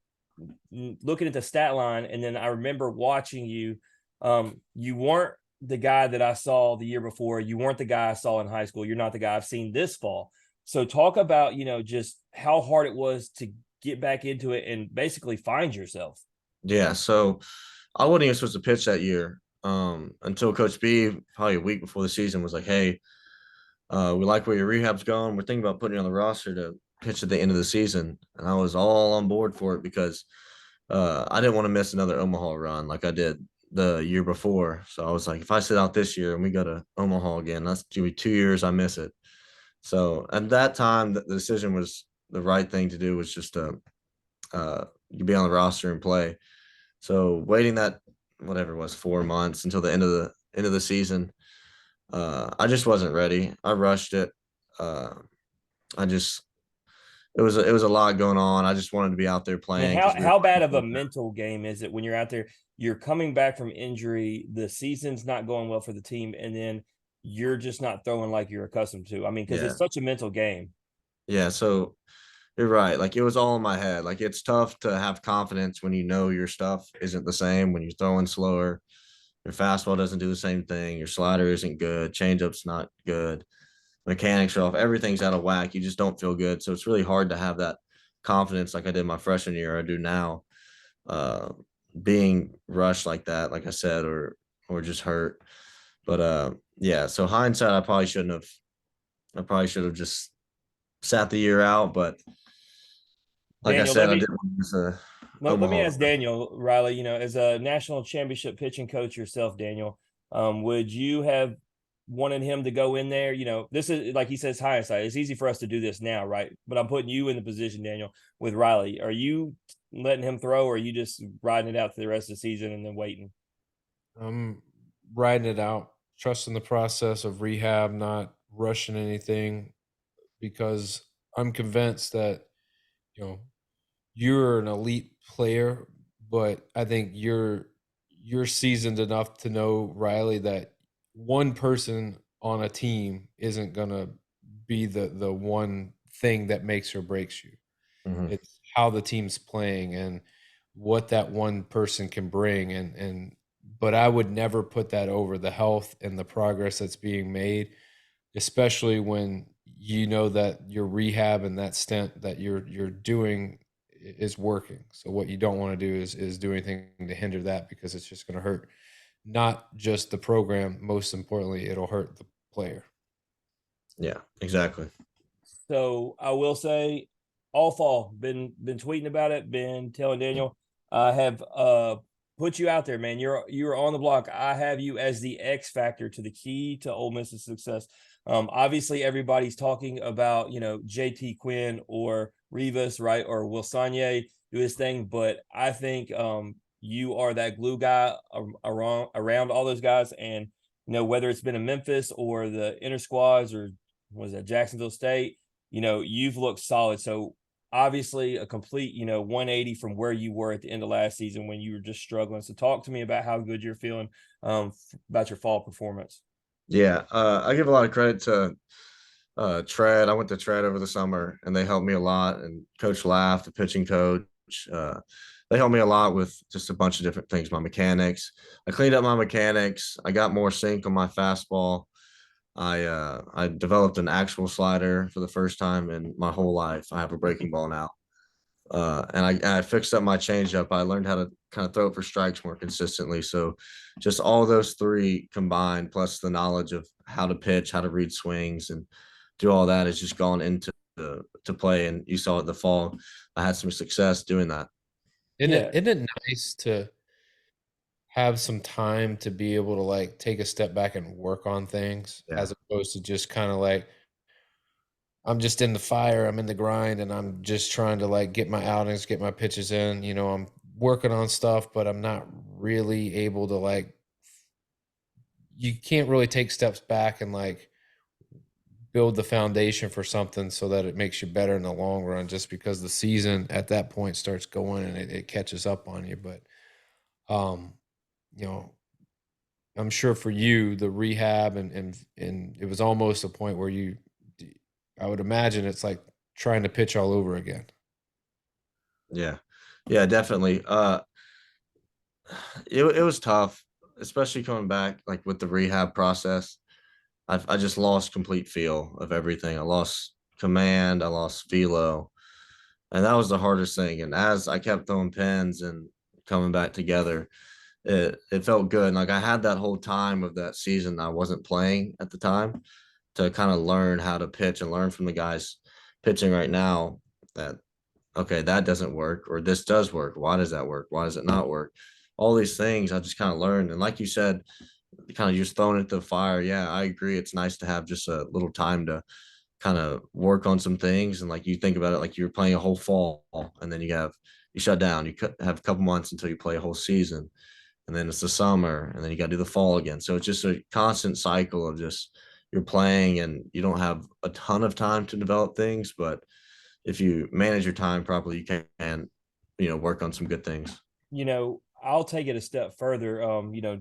S1: looking at the stat line, and then I remember watching you. You weren't the guy that I saw the year before. You weren't the guy I saw in high school. You're not the guy I've seen this fall. So talk about, just how hard it was to get back into it and basically find yourself.
S2: yeah, so I wasn't even supposed to pitch that year until Coach B, probably a week before the season, was like, hey, we like where your rehab's going. We're thinking about putting you on the roster to pitch at the end of the season. And I was all on board for it because I didn't want to miss another Omaha run like I did the year before. So I was like, if I sit out this year and we go to Omaha again, that's going to be 2 years I miss it. So at that time, the decision was the right thing to do, was just to be on the roster and play. So waiting that whatever it was 4 months until the end of the season, I just wasn't ready. I rushed it. I just it was a lot going on. I just wanted to be out there playing.
S1: And how bad of a mental game is it when you're out there? You're coming back from injury, the season's not going well for the team, and then you're just not throwing like you're accustomed to. I mean, because it's such a mental game.
S2: Yeah, so you're right. Like, it was all in my head. Like, it's tough to have confidence when you know your stuff isn't the same, when you're throwing slower, your fastball doesn't do the same thing, your slider isn't good, changeup's not good, mechanics are off, everything's out of whack. You just don't feel good. So it's really hard to have that confidence like I did my freshman year, I do now. Being rushed like that, like I said, or just hurt. But yeah, so hindsight, I probably should have just sat the year out. But like
S1: Daniel,
S2: I said, I did want
S1: let me ask Daniel, Riley, as a national championship pitching coach yourself, Daniel, would you have wanted him to go in there? This is, like he says, hindsight. It's easy for us to do this now, right? But I'm putting you in the position, Daniel, with Riley. Are you letting him throw, or are you just riding it out to the rest of the season and then waiting?
S3: I'm riding it out, trusting the process of rehab, not rushing anything, because I'm convinced that, you're an elite player, but I think you're seasoned enough to know, Riley, that one person on a team isn't gonna be the one thing that makes or breaks you.
S2: Mhm.
S3: It's how the team's playing. And what that one person can bring, but I would never put that over the health and the progress that's being made, especially when you know that your rehab and that stint that you're doing is working. So what you don't want to do is do anything to hinder that, because it's just going to hurt not just the program. Most importantly, it'll hurt the player.
S2: Yeah, exactly.
S1: So I will say, all fall been tweeting about it, been telling Daniel, I have put you out there, man. You're on the block. I have you as the X factor to the key to Ole Miss's success. Obviously everybody's talking about, JT Quinn or Rivas, right, or Wilsanye do his thing, but I think you are that glue guy around all those guys, and whether it's been in Memphis or the inter squads or was that Jacksonville State, you've looked solid. So obviously a complete, 180 from where you were at the end of last season when you were just struggling. So talk to me about how good you're feeling about your fall performance.
S2: Yeah, I give a lot of credit to Tread. I went to Tread over the summer, and they helped me a lot. And Coach Laugh, the pitching coach, they helped me a lot with just a bunch of different things. My mechanics, I cleaned up my mechanics. I got more sink on my fastball. I developed an actual slider for the first time in my whole life. I have a breaking ball now. And I fixed up my changeup. I learned how to kind of throw it for strikes more consistently. So just all those three combined, plus the knowledge of how to pitch, how to read swings, and do all that has just gone into to play. And you saw it in the fall. I had some success doing that.
S3: Isn't it nice to have some time to be able to like take a step back and work on things,
S2: Yeah.
S3: as opposed to just kind of like, I'm just in the fire, I'm in the grind, and I'm just trying to like get my outings, get my pitches in. I'm working on stuff, but I'm not really able to like, you can't really take steps back and like build the foundation for something so that it makes you better in the long run, just because the season at that point starts going and it catches up on you. But, um, you know, I'm sure for you, the rehab and it was almost a point where I would imagine it's like trying to pitch all over again.
S2: Yeah. Yeah, definitely. It was tough, especially coming back like with the rehab process. I just lost complete feel of everything. I lost command, I lost velo, and that was the hardest thing. And as I kept throwing pins and coming back together, it felt good. And like I had that whole time of that season, I wasn't playing at the time to kind of learn how to pitch and learn from the guys pitching right now that okay, that doesn't work, or this does work. Why does that work? Why does it not work? All these things I just kind of learned. And like you said, kind of just throwing it to the fire. Yeah, I agree. It's nice to have just a little time to kind of work on some things. And like you think about it, like you're playing a whole fall, and then you shut down. You have a couple months until you play a whole season, and then it's the summer, and then you got to do the fall again. So it's just a constant cycle of just you're playing, and you don't have a ton of time to develop things, but if you manage your time properly, you can, work on some good things.
S1: I'll take it a step further.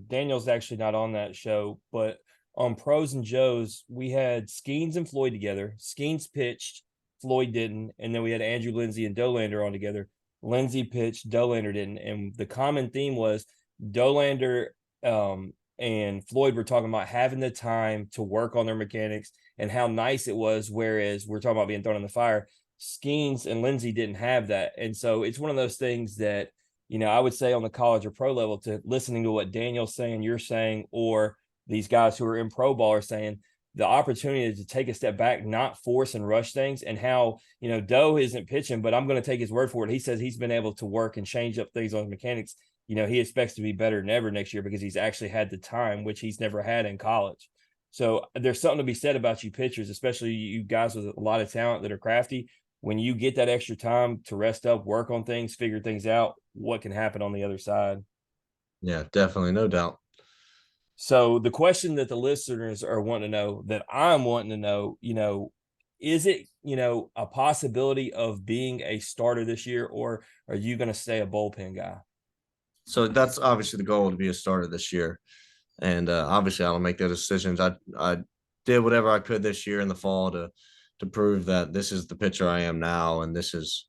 S1: Daniel's actually not on that show, but on Pros and Joes, we had Skeens and Floyd together. Skeens pitched, Floyd didn't, and then we had Andrew Lindsay and Dolander on together. Lindsay pitched, Dolander didn't, and the common theme was Dolander and Floyd were talking about having the time to work on their mechanics and how nice it was. Whereas we're talking about being thrown in the fire. Skeens and Lindsay didn't have that, and so it's one of those things that I would say on the college or pro level, to listening to what Daniel's saying, you're saying, or these guys who are in pro ball are saying, the opportunity to take a step back, not force and rush things, and how, Doe isn't pitching, but I'm going to take his word for it. He says he's been able to work and change up things on mechanics. He expects to be better than ever next year because he's actually had the time, which he's never had in college. So there's something to be said about you pitchers, especially you guys with a lot of talent that are crafty. When you get that extra time to rest up, work on things, figure things out, what can happen on the other side.
S2: Yeah, definitely. No doubt.
S1: So the question that the listeners are wanting to know, that I'm wanting to know, is it, a possibility of being a starter this year, or are you going to stay a bullpen guy?
S2: So that's obviously the goal, to be a starter this year. And obviously I don't make those decisions. I did whatever I could this year in the fall to prove that this is the pitcher I am now. And this is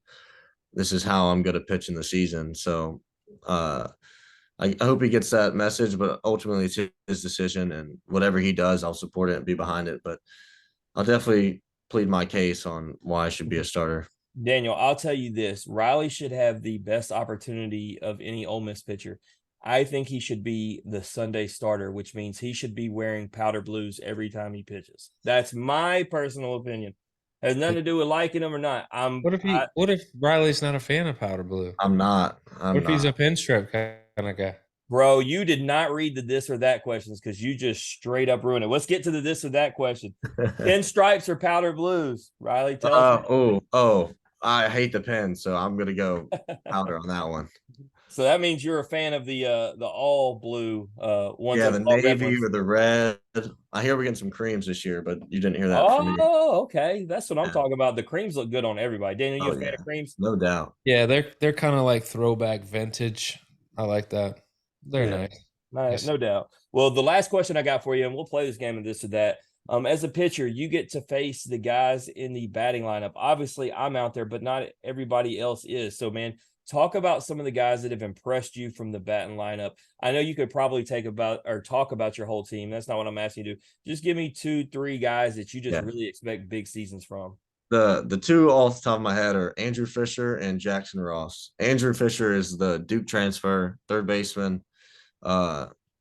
S2: this is how I'm going to pitch in the season. So I hope he gets that message, but ultimately it's his decision, and whatever he does, I'll support it and be behind it. But I'll definitely plead my case on why I should be a starter.
S1: Daniel, I'll tell you this. Riley should have the best opportunity of any Ole Miss pitcher. I think he should be the Sunday starter, which means he should be wearing powder blues every time he pitches. That's my personal opinion. Has nothing to do with liking him or not.
S3: What if Riley's not a fan of powder blue?
S2: I'm not.
S3: What if he's a pinstripe kind of guy?
S1: Bro, you did not read the this or that questions because you just straight up ruined it. Let's get to the this or that question. Pinstripes or powder blues? Riley, tell us.
S2: I hate the pen, so I'm gonna go powder on that one.
S1: So that means you're a fan of the all blue ones.
S2: Yeah, the navy or the red. I hear we're getting some creams this year, but you didn't hear that from me.
S1: Oh, okay. That's what I'm talking about. The creams look good on everybody. Daniel, you a fan of creams?
S2: No doubt.
S3: Yeah, they're kind of like throwback vintage. I like that. They're nice.
S1: Nice, no doubt. Well, the last question I got for you, and we'll play this game of this or that. As a pitcher, you get to face the guys in the batting lineup. Obviously, I'm out there, but not everybody else is. So, man, talk about some of the guys that have impressed you from the batting lineup. I know you could probably talk about your whole team. That's not what I'm asking you to do. Just give me 2-3 guys that you just really expect big seasons from.
S2: The two off the top of my head are Andrew Fisher and Jackson Ross. Andrew Fisher is the Duke transfer, third baseman.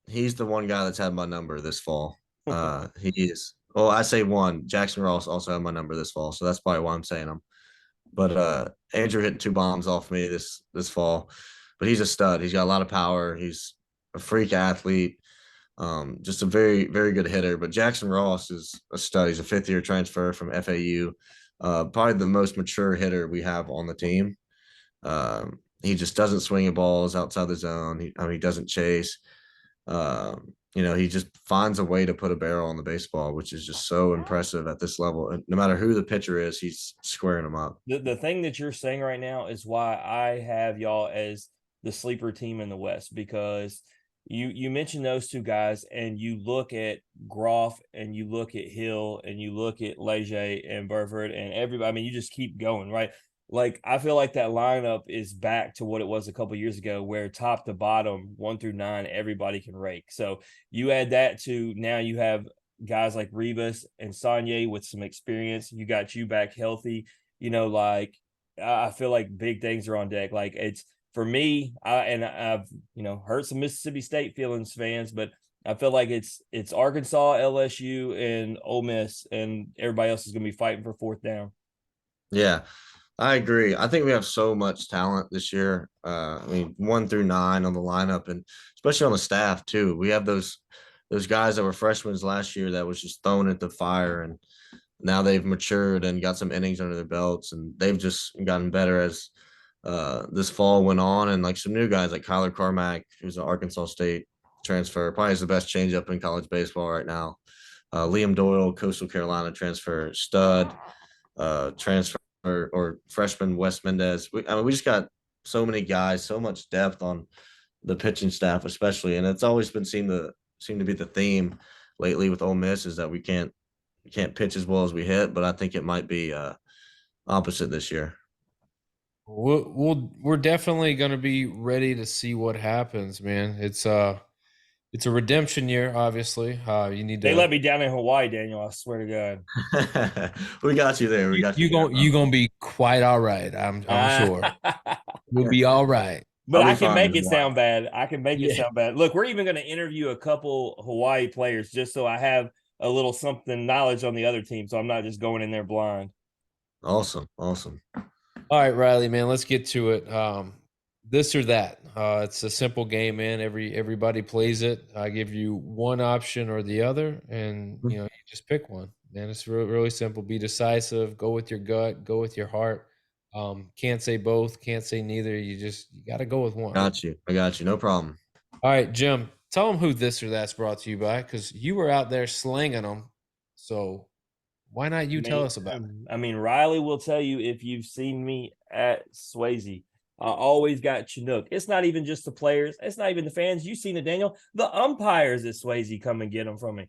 S2: He's the one guy that's had my number this fall. He is. Well, I say one. Jackson Ross also had my number this fall, so that's probably why I'm saying him. But Andrew hit 2 bombs off me this fall. But he's a stud. He's got a lot of power. He's a freak athlete. Just a very, very good hitter. But Jackson Ross is a stud. He's a 5th-year transfer from FAU. Probably the most mature hitter we have on the team. He just doesn't swing at balls outside the zone. He doesn't chase. He just finds a way to put a barrel on the baseball, which is just so impressive at this level. And no matter who the pitcher is, he's squaring them up.
S1: The thing that you're saying right now is why I have y'all as the sleeper team in the West, because you mentioned those 2 guys, and you look at Groff, and you look at Hill, and you look at Leger and Burford and everybody. I mean, you just keep going, right? Like, I feel like that lineup is back to what it was a couple years ago, where top to bottom, 1 through 9, everybody can rake. So you add that to now you have guys like Rivas and Saunier with some experience. You got you back healthy. I feel like big things are on deck. Like, it's for me, I've hurt some Mississippi State feelings, fans, but I feel like it's Arkansas, LSU, and Ole Miss, and everybody else is going to be fighting for 4th down.
S2: Yeah. I agree. I think we have so much talent this year. 1 through 9 on the lineup, and especially on the staff too. We have those guys that were freshmen last year that was just thrown at the fire, and now they've matured and got some innings under their belts, and they've just gotten better as this fall went on. And like some new guys like Kyler Carmack, who's an Arkansas State transfer, probably is the best changeup in college baseball right now. Liam Doyle, Coastal Carolina transfer, stud transfer. Or freshman Wes Mendez. We just got so many guys, so much depth on the pitching staff, especially, and it's always been seem to be the theme lately with Ole Miss is that we can't pitch as well as we hit, but I think it might be opposite this year.
S3: We're definitely going to be ready to see what happens, man. It's a redemption year, obviously. You need to.
S1: They let me down in Hawaii, Daniel. I swear to
S2: God. We got you there.
S3: You gonna be quite all right. I'm sure. We'll be all right.
S1: But I can make it sound bad. It sound bad. Look, we're even going to interview a couple Hawaii players just so I have a little something knowledge on the other team, so I'm not just going in there blind.
S2: Awesome.
S3: All right, Riley, man, let's get to it. This or that. It's a simple game, man. Everybody plays it. I give you one option or the other, and you just pick one. Man, it's really simple. Be decisive. Go with your gut. Go with your heart. Can't say both. Can't say neither. You got to go with one.
S2: I got you. No problem.
S3: All right, Jim. Tell them who this or that's brought to you by, because you were out there slinging them. So why not tell us about it?
S1: I mean, Riley will tell you if you've seen me at Swayze. I always got Chinook. It's not even just the players. It's not even the fans. You've seen it, Daniel. The umpires at Swayze come and get them from me.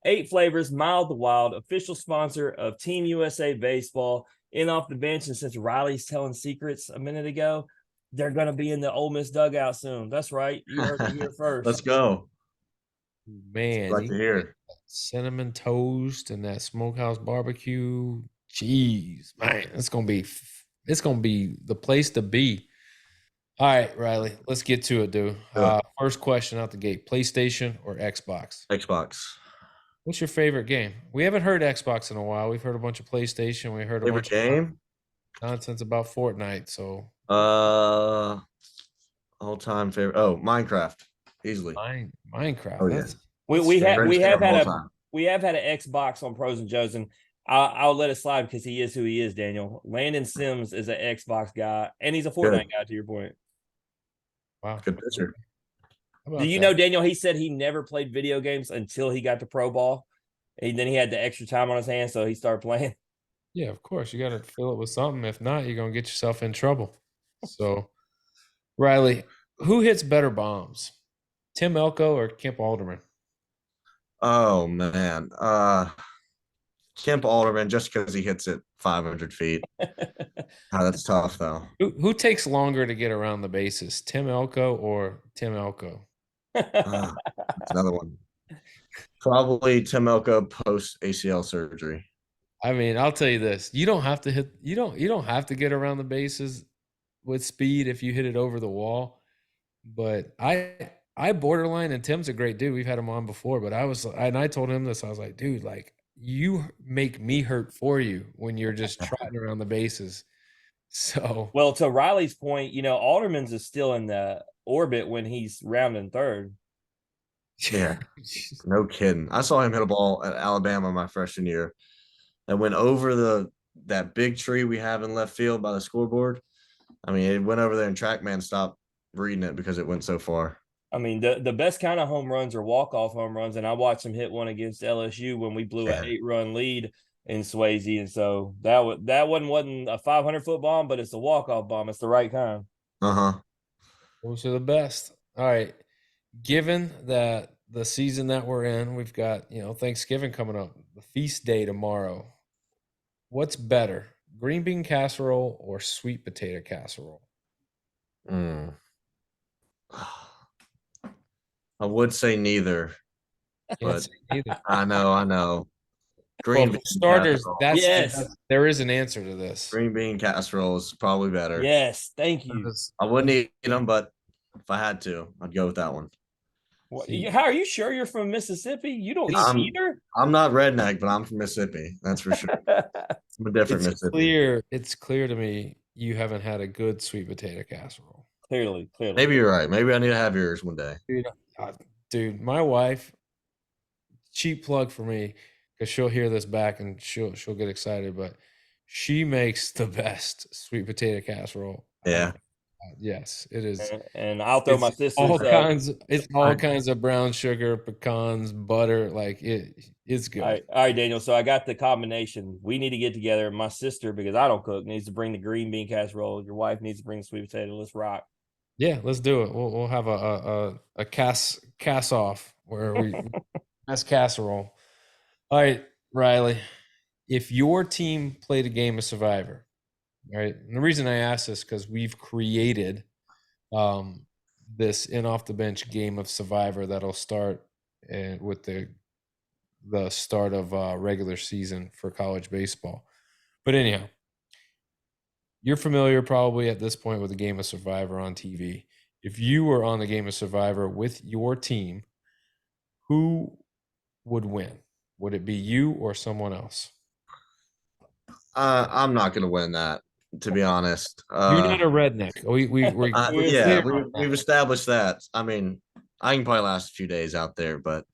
S1: 8 Flavors, Mild the Wild, official sponsor of Team USA Baseball. in off the bench, and since Riley's telling secrets a minute ago, they're going to be in the Ole Miss dugout soon. That's right. You heard it here first.
S2: Let's go.
S3: Man,
S2: Like to hear.
S3: cinnamon toast and that smokehouse barbecue. Jeez, man, it's gonna be the place to be. All right, Riley, let's get to it, dude. First question out the gate: PlayStation or Xbox?
S2: Xbox.
S3: What's your favorite game? We haven't heard Xbox in a while. We've heard a bunch of PlayStation. We heard a
S2: Favorite
S3: bunch
S2: game?
S3: of nonsense about Fortnite. So,
S2: all time favorite. Oh, Minecraft, easily.
S3: Minecraft.
S2: Oh, yeah.
S3: That's
S1: We have
S2: Greatest game of all time.
S1: we have had an Xbox on Pros and Joes, and I'll let it slide because he is who he is. Daniel Landon Sims is an Xbox guy, and he's a Fortnite guy. To your point,
S3: wow,
S2: Good pitcher.
S1: do you know Daniel? He said he never played video games until he got to pro ball, and then he had the extra time on his hands, so he started playing.
S3: Yeah, of course. You got to fill it with something. If not, you're going to get yourself in trouble. So, Riley, who hits better bombs? Tim Elko or Kemp Alderman?
S2: Oh man. Kemp Alderman, just because he hits it 500 feet. That's tough though.
S3: Who takes longer to get around the bases? Tim Elko or Tim Elko?
S2: That's another one. Probably Tim Elko post ACL surgery.
S3: I mean, I'll tell you this: you don't have to hit. You don't have to get around the bases with speed if you hit it over the wall. But I borderline, and Tim's a great dude. We've had him on before, but I told him this. I was like, dude, like you make me hurt for you when you're just trotting around the bases. So
S1: well, to Riley's point, Alderman's is still in the orbit when he's rounding third.
S2: Yeah, no kidding. I saw him hit a ball at Alabama my freshman year that went over that big tree we have in left field by the scoreboard. I mean, it went over there and TrackMan stopped reading it because it went so far.
S1: I mean, the best kind of home runs are walk-off home runs, and I watched him hit one against LSU when we blew an 8-run lead in Swayze, and so that one wasn't a 500-foot bomb, but it's a walk-off bomb. It's the right kind.
S3: Those are the best. All right. Given that the season that we're in, we've got Thanksgiving coming up, the feast day tomorrow. What's better, green bean casserole or sweet potato casserole?
S2: I would say neither, but I know.
S3: Green bean starters, there is an answer to this.
S2: Green bean casserole is probably better.
S1: Yes, thank you.
S2: I wouldn't eat them, but if I had to, I'd go with that one.
S1: How are you sure you're from Mississippi? You don't eat either?
S2: I'm not redneck, but I'm from Mississippi. That's for sure. I'm a different Mississippi.
S3: It's clear to me you haven't had a good sweet potato casserole.
S1: Clearly.
S2: Maybe you're right. Maybe I need to have yours one day.
S3: Dude, my wife, cheap plug for me, because she'll hear this back and she'll get excited, but she makes the best sweet potato casserole.
S2: Yeah.
S3: Yes, it is.
S1: And I'll throw my sister's
S3: it's all kinds of brown sugar, pecans, butter, like it's good.
S1: All right, Daniel. So I got the combination. We need to get together. My sister, because I don't cook, needs to bring the green bean casserole. Your wife needs to bring the sweet potato. Let's rock.
S3: Yeah, let's do it. We'll have a cast off where we that's casserole. All right, Riley. If your team played a game of Survivor, right? And the reason I ask this because we've created this in off the bench game of Survivor that'll start with the start of regular season for college baseball. But anyhow, you're familiar probably at this point with the game of Survivor on TV. If you were on the game of Survivor with your team, who would win? Would it be you or someone else?
S2: I'm not going to win that, to be honest.
S3: You're not a redneck.
S2: We've established that. I mean, I can probably last a few days out there, but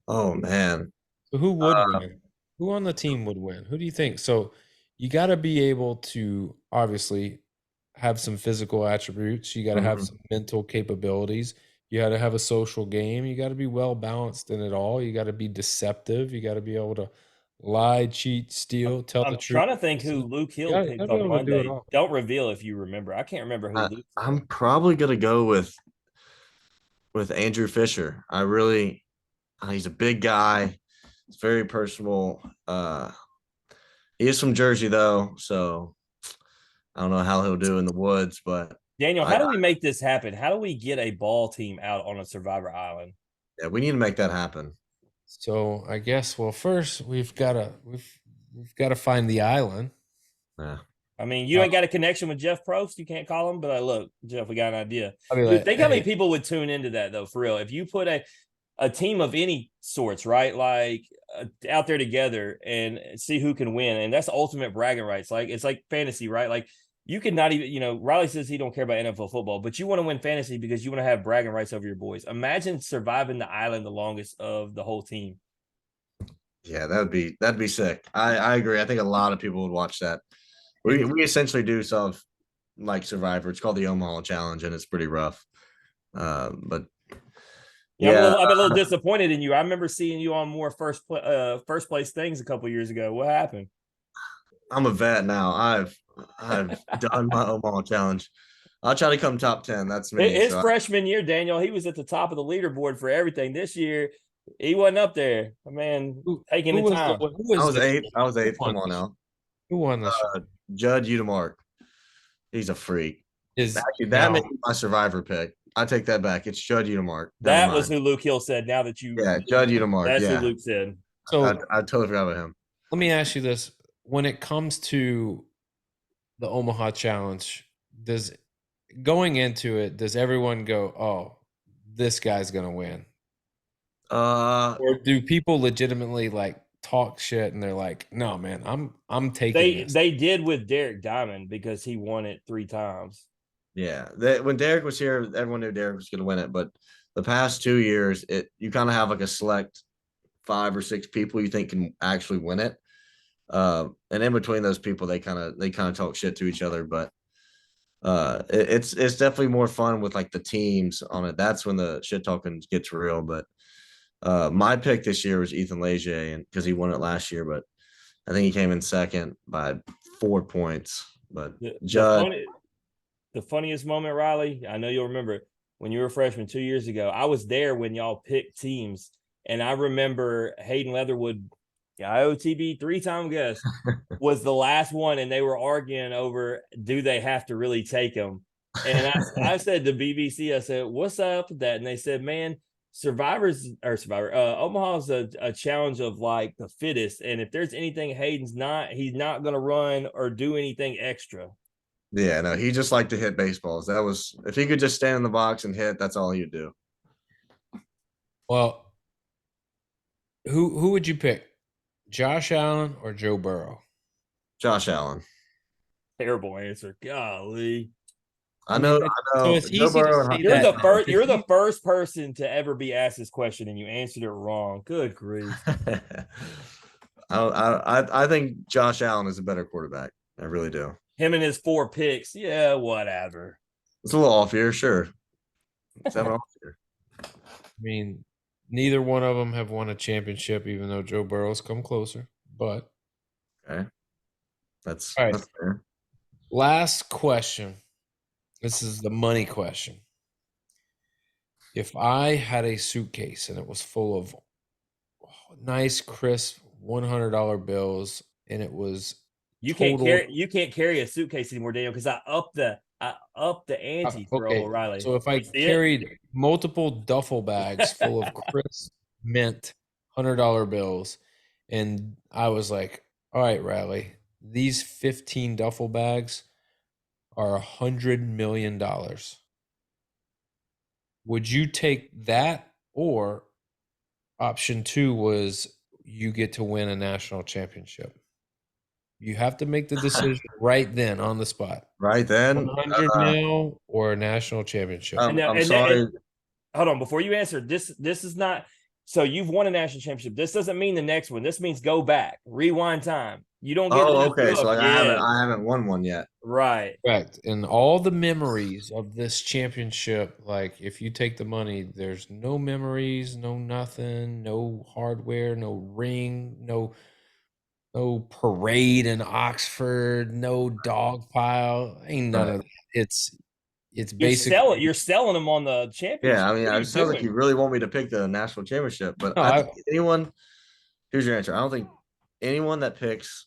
S2: oh man.
S3: So who would win? Who on the team would win? Who do you think? So you got to be able to obviously have some physical attributes. You got to have some mental capabilities. You got to have a social game. You got to be well balanced in it all. You got to be deceptive. You got to be able to lie, cheat, steal, tell the truth.
S1: I'm trying to think who Luke Hill picked on Monday. Don't reveal if you remember. I can't remember who Luke.
S2: I'm probably gonna go with Andrew Fisher. He's a big guy. He's very personable. He is from Jersey though, so I don't know how he'll do in the woods, but
S1: Daniel, how do we make this happen? How do we get a ball team out on a Survivor Island?
S2: yeah, we need to make that happen.
S3: So I guess first we've gotta find the island.
S2: Yeah.
S1: I mean, you ain't got a connection with Jeff Probst. You can't call him, but look, Jeff, we got an idea.
S3: I'll be
S1: Dude,
S3: like,
S1: think how many
S3: hey,
S1: people would tune into that though, for real. If you put a team of any sorts, right, like out there together and see who can win, and that's ultimate bragging rights. Like it's like fantasy, right? Like you could not even, Riley says he don't care about NFL football, but you want to win fantasy because you want to have bragging rights over your boys. Imagine surviving the island the longest of the whole team.
S2: Yeah, that'd be sick. I agree. I think a lot of people would watch that. We essentially do stuff like Survivor. It's called the Omaha Challenge, and it's pretty rough. But
S1: Yeah,
S2: yeah,
S1: I'm a little disappointed in you. I remember seeing you on more first place things a couple years ago. What happened?
S2: I'm a vet now. I've done my Omaha Challenge. I'll try to come top 10. That's me.
S1: His freshman year, Daniel, he was at the top of the leaderboard for everything. This year, he wasn't up there. Man, taking the time.
S2: I was eighth. I was eighth. Come on now.
S3: Who won this?
S2: Judd Udemark. He's a freak. Actually, that
S3: now-
S2: may be my Survivor pick. I take that back. It's Judd Udemark.
S1: That was who Luke Hill said. Now that you,
S2: Yeah, Judd Udemark.
S1: that's
S2: Yeah,
S1: who Luke said.
S3: So
S2: I totally forgot about him.
S3: let me ask you this: when it comes to the Omaha Challenge, does going into it, does everyone go, "Oh, this guy's gonna win," or do people legitimately like talk shit and they're like, "No, man, I'm taking this."
S1: They did with Derek Diamond because he won it 3 times.
S2: Yeah, when Derek was here, everyone knew Derek was going to win it. But the past 2 years, you kind of have like a select 5 or 6 people you think can actually win it. And in between those people, they kind of talk shit to each other. But it's definitely more fun with like the teams on it. That's when the shit talking gets real. But my pick this year was Ethan Leger, and because he won it last year, but I think he came in second by 4 points. But Judd.
S1: The funniest moment, Riley, I know you'll remember when you were a freshman 2 years ago. I was there when y'all picked teams, and I remember Hayden Leatherwood, IOTB 3-time guest, was the last one, and they were arguing over do they have to really take him. And I said to BBC, I said, "What's up with that?" And they said, "Man, Omaha's a challenge of like the fittest, and if there's anything he's not going to run or do anything extra."
S2: Yeah, no, he just liked to hit baseballs. That was if he could just stand in the box and hit, that's all he'd do.
S3: Well, who would you pick? Josh Allen or Joe Burrow?
S2: Josh Allen.
S1: Terrible answer. Golly.
S2: I know.
S3: So it's
S2: Joe
S3: easy to
S2: Burrow
S3: say
S1: You're
S3: that.
S1: the first person to ever be asked this question, and you answered it wrong. Good grief.
S2: I think Josh Allen is a better quarterback. I really do.
S1: Him and his 4 picks. Yeah, whatever.
S2: It's a little off here, sure. 7 off here.
S3: I mean, neither one of them have won a championship, even though Joe Burrow's come closer. But
S2: okay, that's
S3: all right.
S2: That's fair.
S3: Last question. This is the money question. If I had a suitcase and it was full of nice, crisp $100 bills, and it was
S1: you can't carry a suitcase anymore, Daniel, because I upped the ante for O'Reilly.
S3: So if I carried multiple duffel bags full of crisp mint $100 bills, and I was like, "All right, Riley, these 15 duffel bags are $100 million. Would you take that, or option 2 was you get to win a national championship? You have to make the decision right then on the spot.
S2: Right then,
S3: 100 mil or a national championship.
S2: I'm sorry.
S1: Hold on, before you answer, this is not. So you've won a national championship. This doesn't mean the next one. This means go back, rewind time. You don't get.
S2: Okay. So like I haven't won one yet.
S1: Right.
S3: Correct. And all the memories of this championship, like if you take the money, there's no memories, no nothing, no hardware, no ring, no parade in Oxford, no dog pile. Ain't none of that. It's basically
S1: you're selling them on the championship.
S2: Yeah, I mean, it sounds like you really want me to pick the national championship, but I think here's your answer. I don't think anyone that picks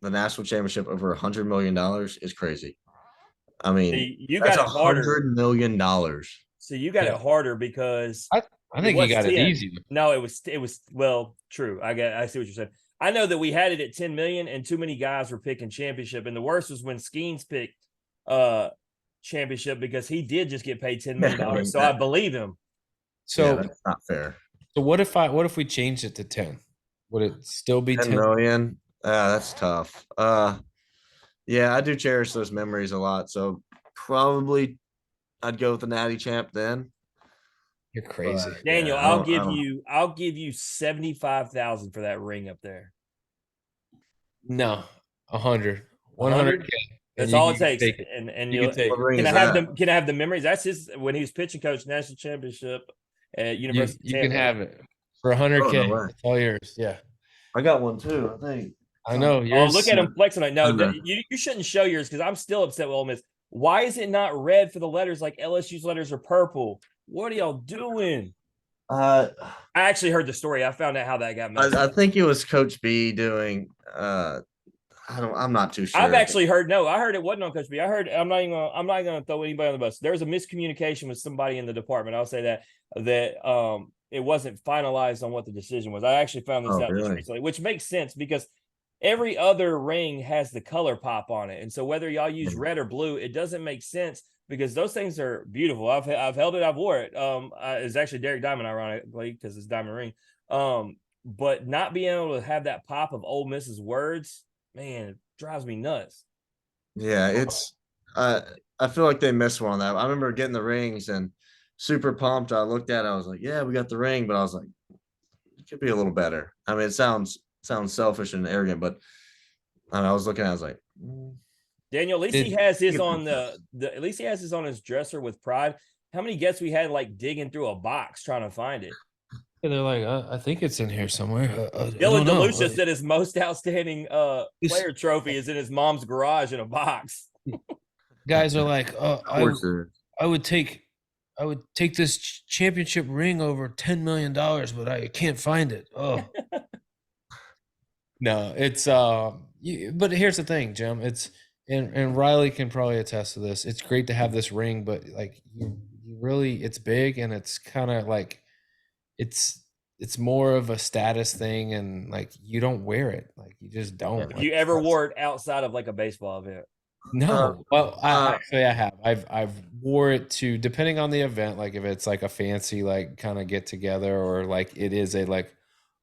S2: the national championship over $100 million is crazy. I mean,
S1: See, you
S2: that's
S1: got it harder.
S2: $100 million.
S1: So you got
S3: Yeah.
S1: it harder because
S3: I
S1: it
S3: think you
S1: was
S3: got
S1: 10.
S3: it easy.
S1: No, it was well, true. I see what you're saying. I know that we had it at 10 million and too many guys were picking championship. And the worst was when Skeens picked championship because he did just get paid $10 million.
S2: Yeah, I mean,
S1: so I believe him.
S3: So
S2: that's not fair.
S3: so what if we changed it to 10? Would it still be
S2: 10
S3: 10?
S2: million. That's tough. Yeah, I do cherish those memories a lot. So probably I'd go with the Natty Champ then.
S3: You're crazy.
S2: But,
S1: Daniel,
S2: yeah,
S1: I'll give you 75,000 for that ring up there.
S3: No, 100.
S1: 100?
S3: 100K.
S1: That's
S3: you
S1: all it
S3: can
S1: takes.
S3: take it.
S1: And
S3: You can take
S2: What
S3: it.
S2: ring
S1: can I
S2: is
S1: have
S2: that?
S1: can I have the memories? That's his when he was pitching coach national championship at University of
S3: You can
S1: Tampa.
S3: have it for
S2: Oh,
S3: 100K.
S2: no way.
S3: It's all yours. Yeah.
S2: I got one too, I think.
S3: I know.
S1: Oh,
S3: Yours.
S1: look at him flexing on it. No,
S2: Kinda.
S1: you shouldn't show yours because I'm still upset with Ole Miss. Why is it not red for the letters like LSU's letters are purple? What are y'all doing?
S2: I
S1: I actually heard the story. I found out how that got messed up.
S2: think it was Coach B doing I'm not too sure.
S1: I've actually heard I heard it wasn't on Coach B. I heard I'm not even gonna throw anybody on the bus. There was a miscommunication with somebody in the department. I'll say that it wasn't finalized on what the decision was. I actually found this out just
S2: really?
S1: recently, which makes sense because every other ring has the color pop on it. And so whether y'all use red or blue, it doesn't make sense because those things are beautiful. I've held it, I've wore it. It's actually Derek Diamond, ironically, because it's diamond ring. But not being able to have that pop of Ole Miss's words, man, it drives me nuts.
S2: Yeah, it's I feel like they missed one on that. I remember getting the rings and super pumped. I looked at it, I was like, yeah, we got the ring, but I was like, it could be a little better. I mean, it sounds selfish and arrogant, but I was looking at it, I was like,
S1: Daniel, at least he has his on at least he has his on his dresser with pride. How many guests we had like digging through a box trying to find it?
S3: And they're like, I think it's in here somewhere.
S1: Dylan DeLucia said his most outstanding player trophy is in his mom's garage in a box.
S3: Guys are like, I would take this championship ring over $10 million, but I can't find it. Oh. No, it's but here's the thing, Jim. It's and Riley can probably attest to this. It's great to have this ring, but like you really, it's big and it's kind of like it's more of a status thing, and like you don't wear it, like you just don't.
S1: Have you ever wore it outside of like a baseball event?
S3: No. Well, I have. I've wore it to, depending on the event, like if it's like a fancy like kind of get together or like it is a like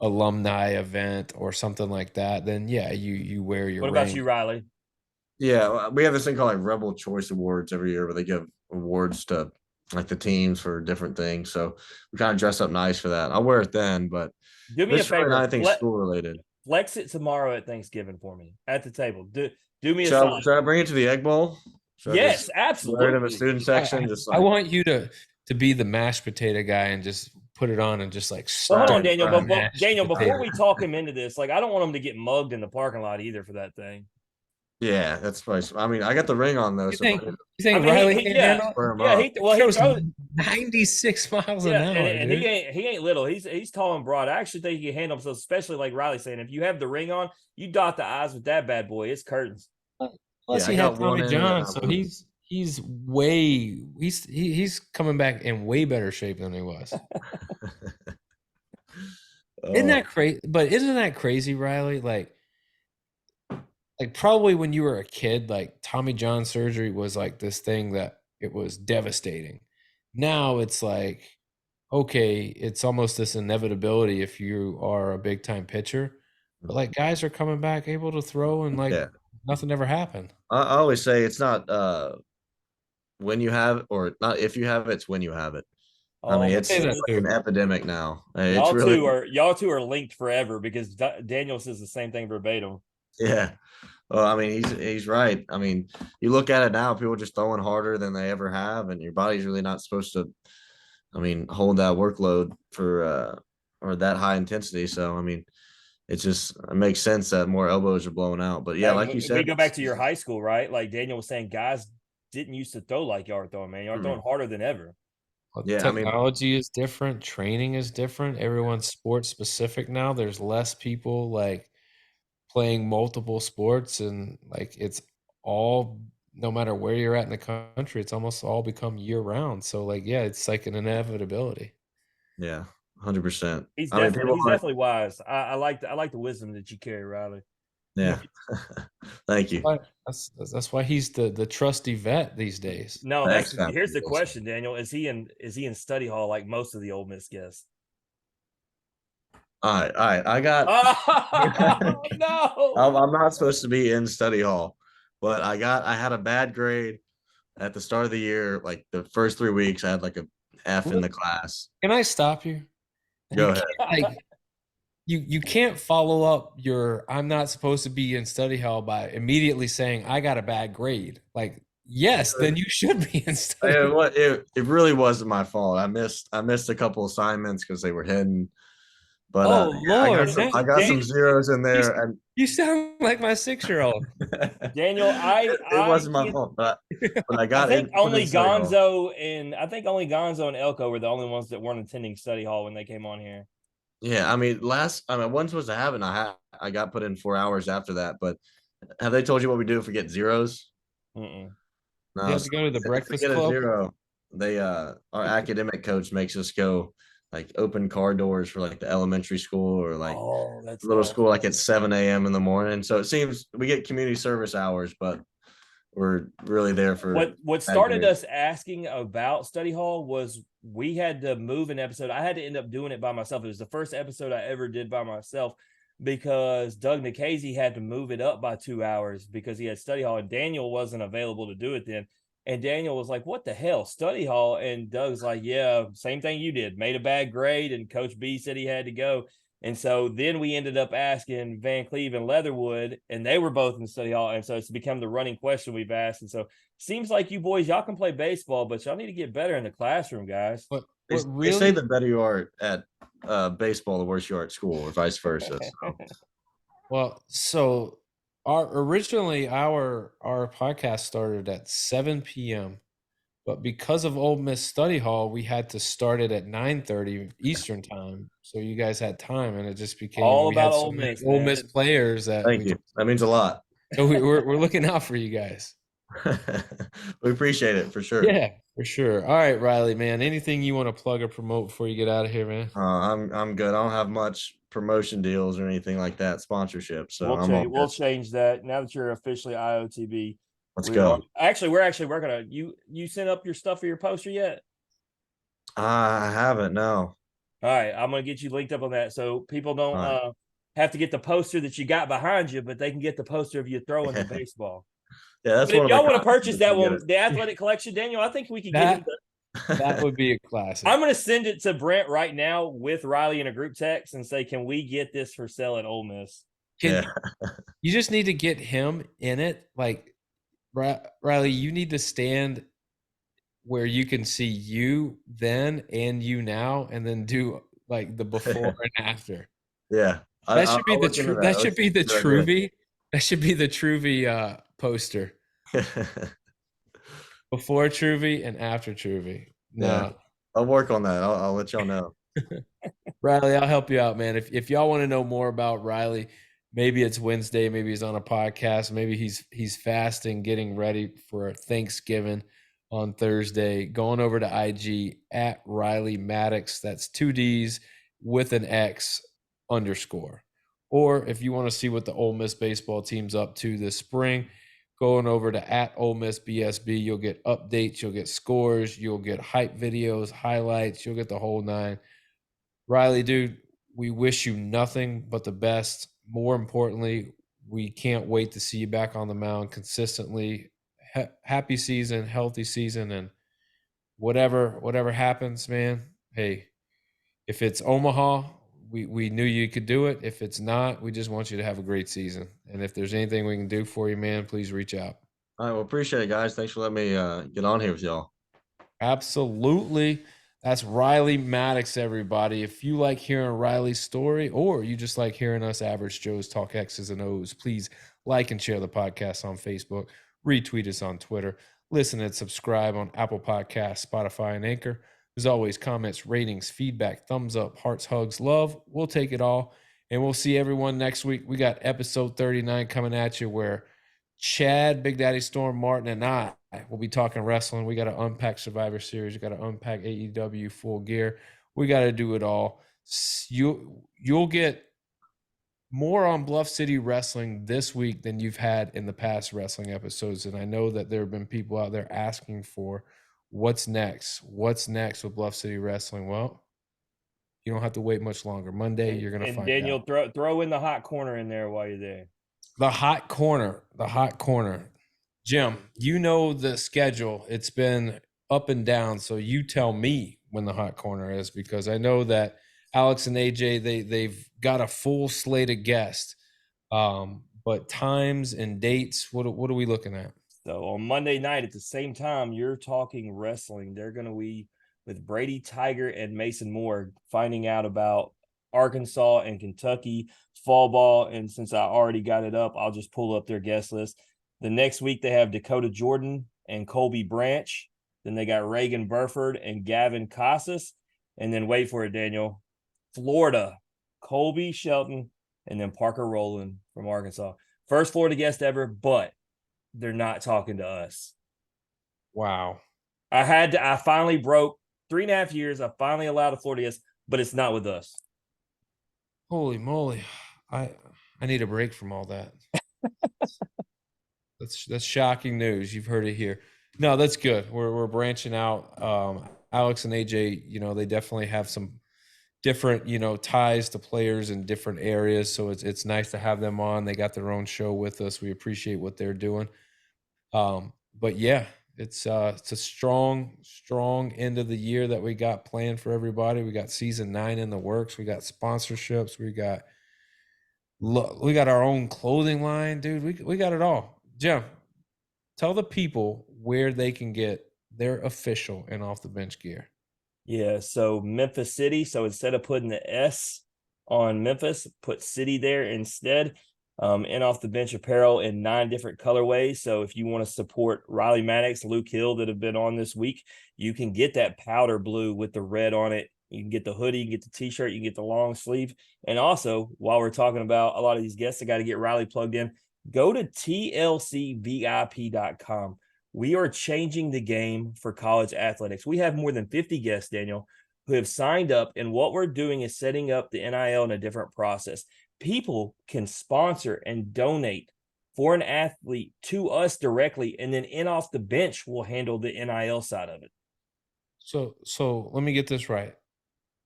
S3: alumni event or something like that, then yeah, you wear your
S1: What
S3: ring.
S1: about you, Riley?
S2: Yeah, we have this thing called like Rebel Choice Awards every year where they give awards to like the teams for different things. So we kind of dress up nice for that. I'll wear it then, but
S1: do me a favor.
S2: I think school related.
S1: Flex it tomorrow at Thanksgiving for me at the table. Do me a
S2: Should
S1: sign.
S2: I bring it to the Egg Bowl?
S1: Yes, absolutely.
S2: Wear it in the student section.
S3: I want you to be the mashed potato guy and just put it on and just like
S1: well, hold on, Daniel.
S3: Daniel,
S1: Before we talk him into this, like I don't want him to get mugged in the parking lot either for that thing.
S2: Yeah, that's spicy. I mean, I got the ring on though.
S3: You
S2: So
S3: think Riley
S1: he
S3: 96 miles an hour,
S1: and
S3: dude.
S1: he ain't little. He's tall and broad. I actually think he can handle himself, especially like Riley saying, if you have the ring on, you dot the I's with that bad boy. It's curtains.
S3: Plus he had Tommy John, so he's coming back in way better shape than he was. Isn't that crazy? But isn't that crazy, Riley? Like probably when you were a kid, like Tommy John surgery was like this thing that it was devastating. Now it's like, okay, it's almost this inevitability if you are a big time pitcher. But like guys are coming back able to throw and like nothing ever happened.
S2: I always say it's not when you have or not if you have it, it's when you have it. I mean, it's like an epidemic now.
S1: Y'all two are linked forever because Daniel says the same thing verbatim.
S2: Yeah. Well, I mean, he's right. I mean, you look at it now, people are just throwing harder than they ever have, and your body's really not supposed to, I mean, hold that workload for or that high intensity. So, I mean, it makes sense that more elbows are blowing out. But yeah, like you said,
S1: we go back to your high school, right? Like Daniel was saying, guys didn't used to throw like y'all are throwing, man. Y'all are throwing harder than ever.
S3: Well, yeah, technology is different. Training is different. Everyone's sports specific now. There's less people like playing multiple sports, and like it's all, no matter where you're at in the country, it's almost all become year round. So like, yeah, it's like an inevitability.
S2: Yeah, 100%.
S1: He's
S2: I mean,
S1: definitely
S2: people
S1: he's
S2: aren't.
S1: definitely wise. I like the wisdom that you carry, Riley.
S2: Yeah. Thank you.
S3: That's why he's the trusty vet these days.
S1: No,
S2: The
S1: that's
S2: X Factor
S1: here's the
S2: is.
S1: question, Daniel. Is he in study hall like most of the Ole Miss guests?
S2: All right. I got.
S1: Oh no.
S2: I'm not supposed to be in study hall, but I had a bad grade at the start of the year. Like the first 3 weeks, I had like a F in the class.
S3: Can I stop you?
S2: Go
S3: You
S2: ahead.
S3: can't like you can't follow up your "I'm not supposed to be in study hall" by immediately saying I got a bad grade. Like, yes, then you should be in study hall.
S2: It really wasn't my fault. I missed a couple assignments because they were hidden. But
S3: Oh
S2: yeah,
S3: Lord,
S2: I got some zeros in
S3: you,
S2: there, and
S3: you sound like my 6-year-old.
S1: Daniel,
S2: it wasn't my fault. But I
S1: I
S2: got
S1: think
S2: put in study hall.
S1: only Gonzo and Elko were the only ones that weren't attending study hall when they came on here.
S2: Yeah, I mean, I wasn't supposed to have it. And I got put in 4 hours after that. But have they told you what we do if we get zeros?
S1: Mm-mm.
S2: No,
S3: You have
S2: so
S3: to go to the
S2: if we
S3: Breakfast
S2: get a
S3: Club.
S2: zero, they our academic coach makes us go like open car doors for like the elementary school or like
S1: Oh, that's
S2: little
S1: awesome.
S2: school like at 7 a.m. in the morning. So it seems we get community service hours, but we're really there for
S1: What started us asking about study hall was we had to move an episode. I had to end up doing it by myself. It was the first episode I ever did by myself because Doug Nikhazy had to move it up by 2 hours because he had study hall and Daniel wasn't available to do it then. And Daniel was like, "What the hell, study hall?" And Doug's like, "Yeah, same thing you did. Made a bad grade, and Coach B said he had to go." And so then we ended up asking Van Cleve and Leatherwood, and they were both in study hall. And so it's become the running question we've asked. And so seems like you boys, y'all can play baseball, but y'all need to get better in the classroom, guys.
S3: But
S2: they
S3: really,
S2: say the better you are at baseball, the worse you are at school, or vice versa. So.
S3: well, so originally our podcast started at 7 p.m. But because of Ole Miss Study Hall, we had to start it at 9:30 Eastern time. So you guys had time, and it just became
S1: All
S3: we
S1: about
S3: had so
S1: Ole
S3: many
S1: Miss,
S3: Ole
S1: man.
S3: Miss players that
S2: Thank you. That means a lot.
S3: So we're looking out for you guys.
S2: We appreciate it for sure.
S3: Yeah, for sure. All right, Riley, man. Anything you want to plug or promote before you get out of here, man?
S2: I'm good. I don't have much promotion deals or anything like that, sponsorship. So
S1: We'll change that now that you're officially IOTB.
S2: Let's go.
S1: We're actually working on you sent up your stuff for your poster yet?
S2: I haven't, no.
S1: All right, I'm gonna get you linked up on that so people don't have to get the poster that you got behind you, but they can get the poster of you throwing the baseball.
S2: Yeah, that's
S1: but
S2: one
S1: if
S2: of
S1: y'all want to purchase that one,
S2: it.
S1: the athletic collection, Daniel, I think we could
S3: that,
S1: get it.
S3: That would be a classic.
S1: I'm gonna send it to Brent right now with Riley in a group text and say, "Can we get this for sale at Ole Miss?"
S3: You just need to get him in it. Like, Riley, you need to stand where you can see you then and you now, and then do like the before and after.
S2: Yeah,
S3: that should be the that should be the Truvy. That should be the Truvy poster. Before Truvy and after Truvy. No,
S2: yeah, I'll work on that. I'll let y'all know.
S3: Riley, I'll help you out, man. If y'all want to know more about Riley, maybe it's Wednesday, maybe he's on a podcast, maybe he's fasting, getting ready for Thanksgiving on Thursday. Going over to IG at Riley Maddox. That's 2 D's with an X _ Or if you want to see what the Ole Miss baseball team's up to this spring, going over to at Ole Miss BSB, you'll get updates, you'll get scores, you'll get hype videos, highlights, you'll get the whole nine. Riley, dude, we wish you nothing but the best. More importantly, we can't wait to see you back on the mound consistently. Happy season, healthy season, and whatever happens, man. Hey, if it's Omaha, we knew you could do it. If it's not, we just want you to have a great season. And if there's anything we can do for you, man, please reach out.
S2: All right, well, appreciate it, guys. Thanks for letting me get on here with y'all.
S3: Absolutely. That's Riley Maddox, everybody. If you like hearing Riley's story, or you just like hearing us average Joes talk X's and O's, please like and share the podcast on Facebook, retweet us on Twitter, listen and subscribe on Apple Podcasts, Spotify, and Anchor. As always, comments, ratings, feedback, thumbs up, hearts, hugs, love. We'll take it all. And we'll see everyone next week. We got episode 39 coming at you where Chad, Big Daddy Storm, Martin, and I will be talking wrestling. We got to unpack Survivor Series. We got to unpack AEW Full Gear. We got to do it all. You'll get more on Bluff City Wrestling this week than you've had in the past wrestling episodes. And I know that there have been people out there asking for what's next? What's next with Bluff City Wrestling? Well, you don't have to wait much longer. Monday, you're going to find
S1: Daniel,
S3: out.
S1: throw in the hot corner in there while you're there.
S3: The hot corner. Jim, you know the schedule. It's been up and down. So you tell me when the hot corner is, because I know that Alex and AJ, they've got a full slate of guests. But times and dates, what are we looking at?
S1: So on Monday night at the same time, you're talking wrestling. They're going to be with Brady Tiger and Mason Moore finding out about Arkansas and Kentucky fall ball. And since I already got it up, I'll just pull up their guest list. The next week, they have Dakota Jordan and Colby Branch. Then they got Reagan Burford and Gavin Casas. And then wait for it, Daniel, Florida, Colby Shelton, and then Parker Rowland from Arkansas. First Florida guest ever, but they're not talking to us.
S3: Wow.
S1: I finally broke 3.5 years. I finally allowed a Florida guest, but it's not with us.
S3: Holy moly. I need a break from all that. That's shocking news. You've heard it here. No, that's good. We're branching out. Alex and AJ, they definitely have some different, ties to players in different areas. So it's nice to have them on. They got their own show with us. We appreciate what they're doing. But yeah, it's a strong end of the year that we got planned for everybody. We got season 9 in the works. We got sponsorships. We got our own clothing line, dude. We got it all. Jim, tell the people where they can get their official and off the bench gear.
S1: Yeah, so Memphis City. So instead of putting the S on Memphis, put City there instead. And off the bench apparel in 9 different colorways. So if you want to support Riley Maddox, Luke Hill that have been on this week, you can get that powder blue with the red on it. You can get the hoodie, you can get the t-shirt, you can get the long sleeve. And also, while we're talking about a lot of these guests that got to get Riley plugged in, go to tlcvip.com. We are changing the game for college athletics. We have more than 50 guests, Daniel, who have signed up. And what we're doing is setting up the NIL in a different process. People can sponsor and donate for an athlete to us directly, and then in off the bench will handle the NIL side of it.
S3: So let me get this right.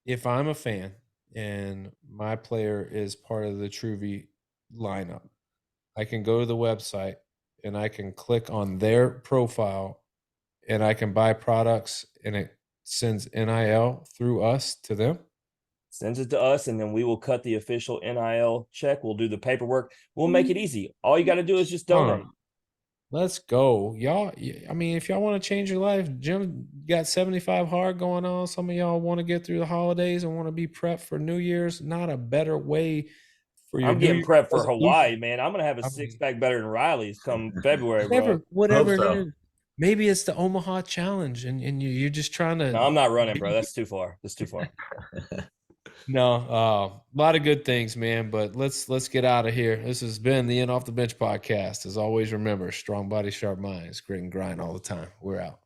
S3: If I'm a fan and my player is part of the Truvy lineup, I can go to the website and I can click on their profile and I can buy products and it sends NIL through us to them.
S1: Sends it to us, and then we will cut the official NIL check. We'll do the paperwork. We'll make it easy. All you got to do is just donate.
S3: Let's go. Y'all, I mean, if y'all want to change your life, Jim got 75 hard going on. Some of y'all want to get through the holidays and want to be prepped for New Year's. Not a better way for your
S1: I'm getting prepped for Hawaii, man. I'm going to have a six-pack better than Riley's come February, bro.
S3: Whatever it is. Maybe it's the Omaha Challenge, and you're just trying to.
S1: No, I'm not running, bro. That's too far. That's too far.
S3: No, a lot of good things, man. But let's get out of here. This has been the In Off the Bench podcast. As always, remember, strong body, sharp minds, grit and grind all the time. We're out.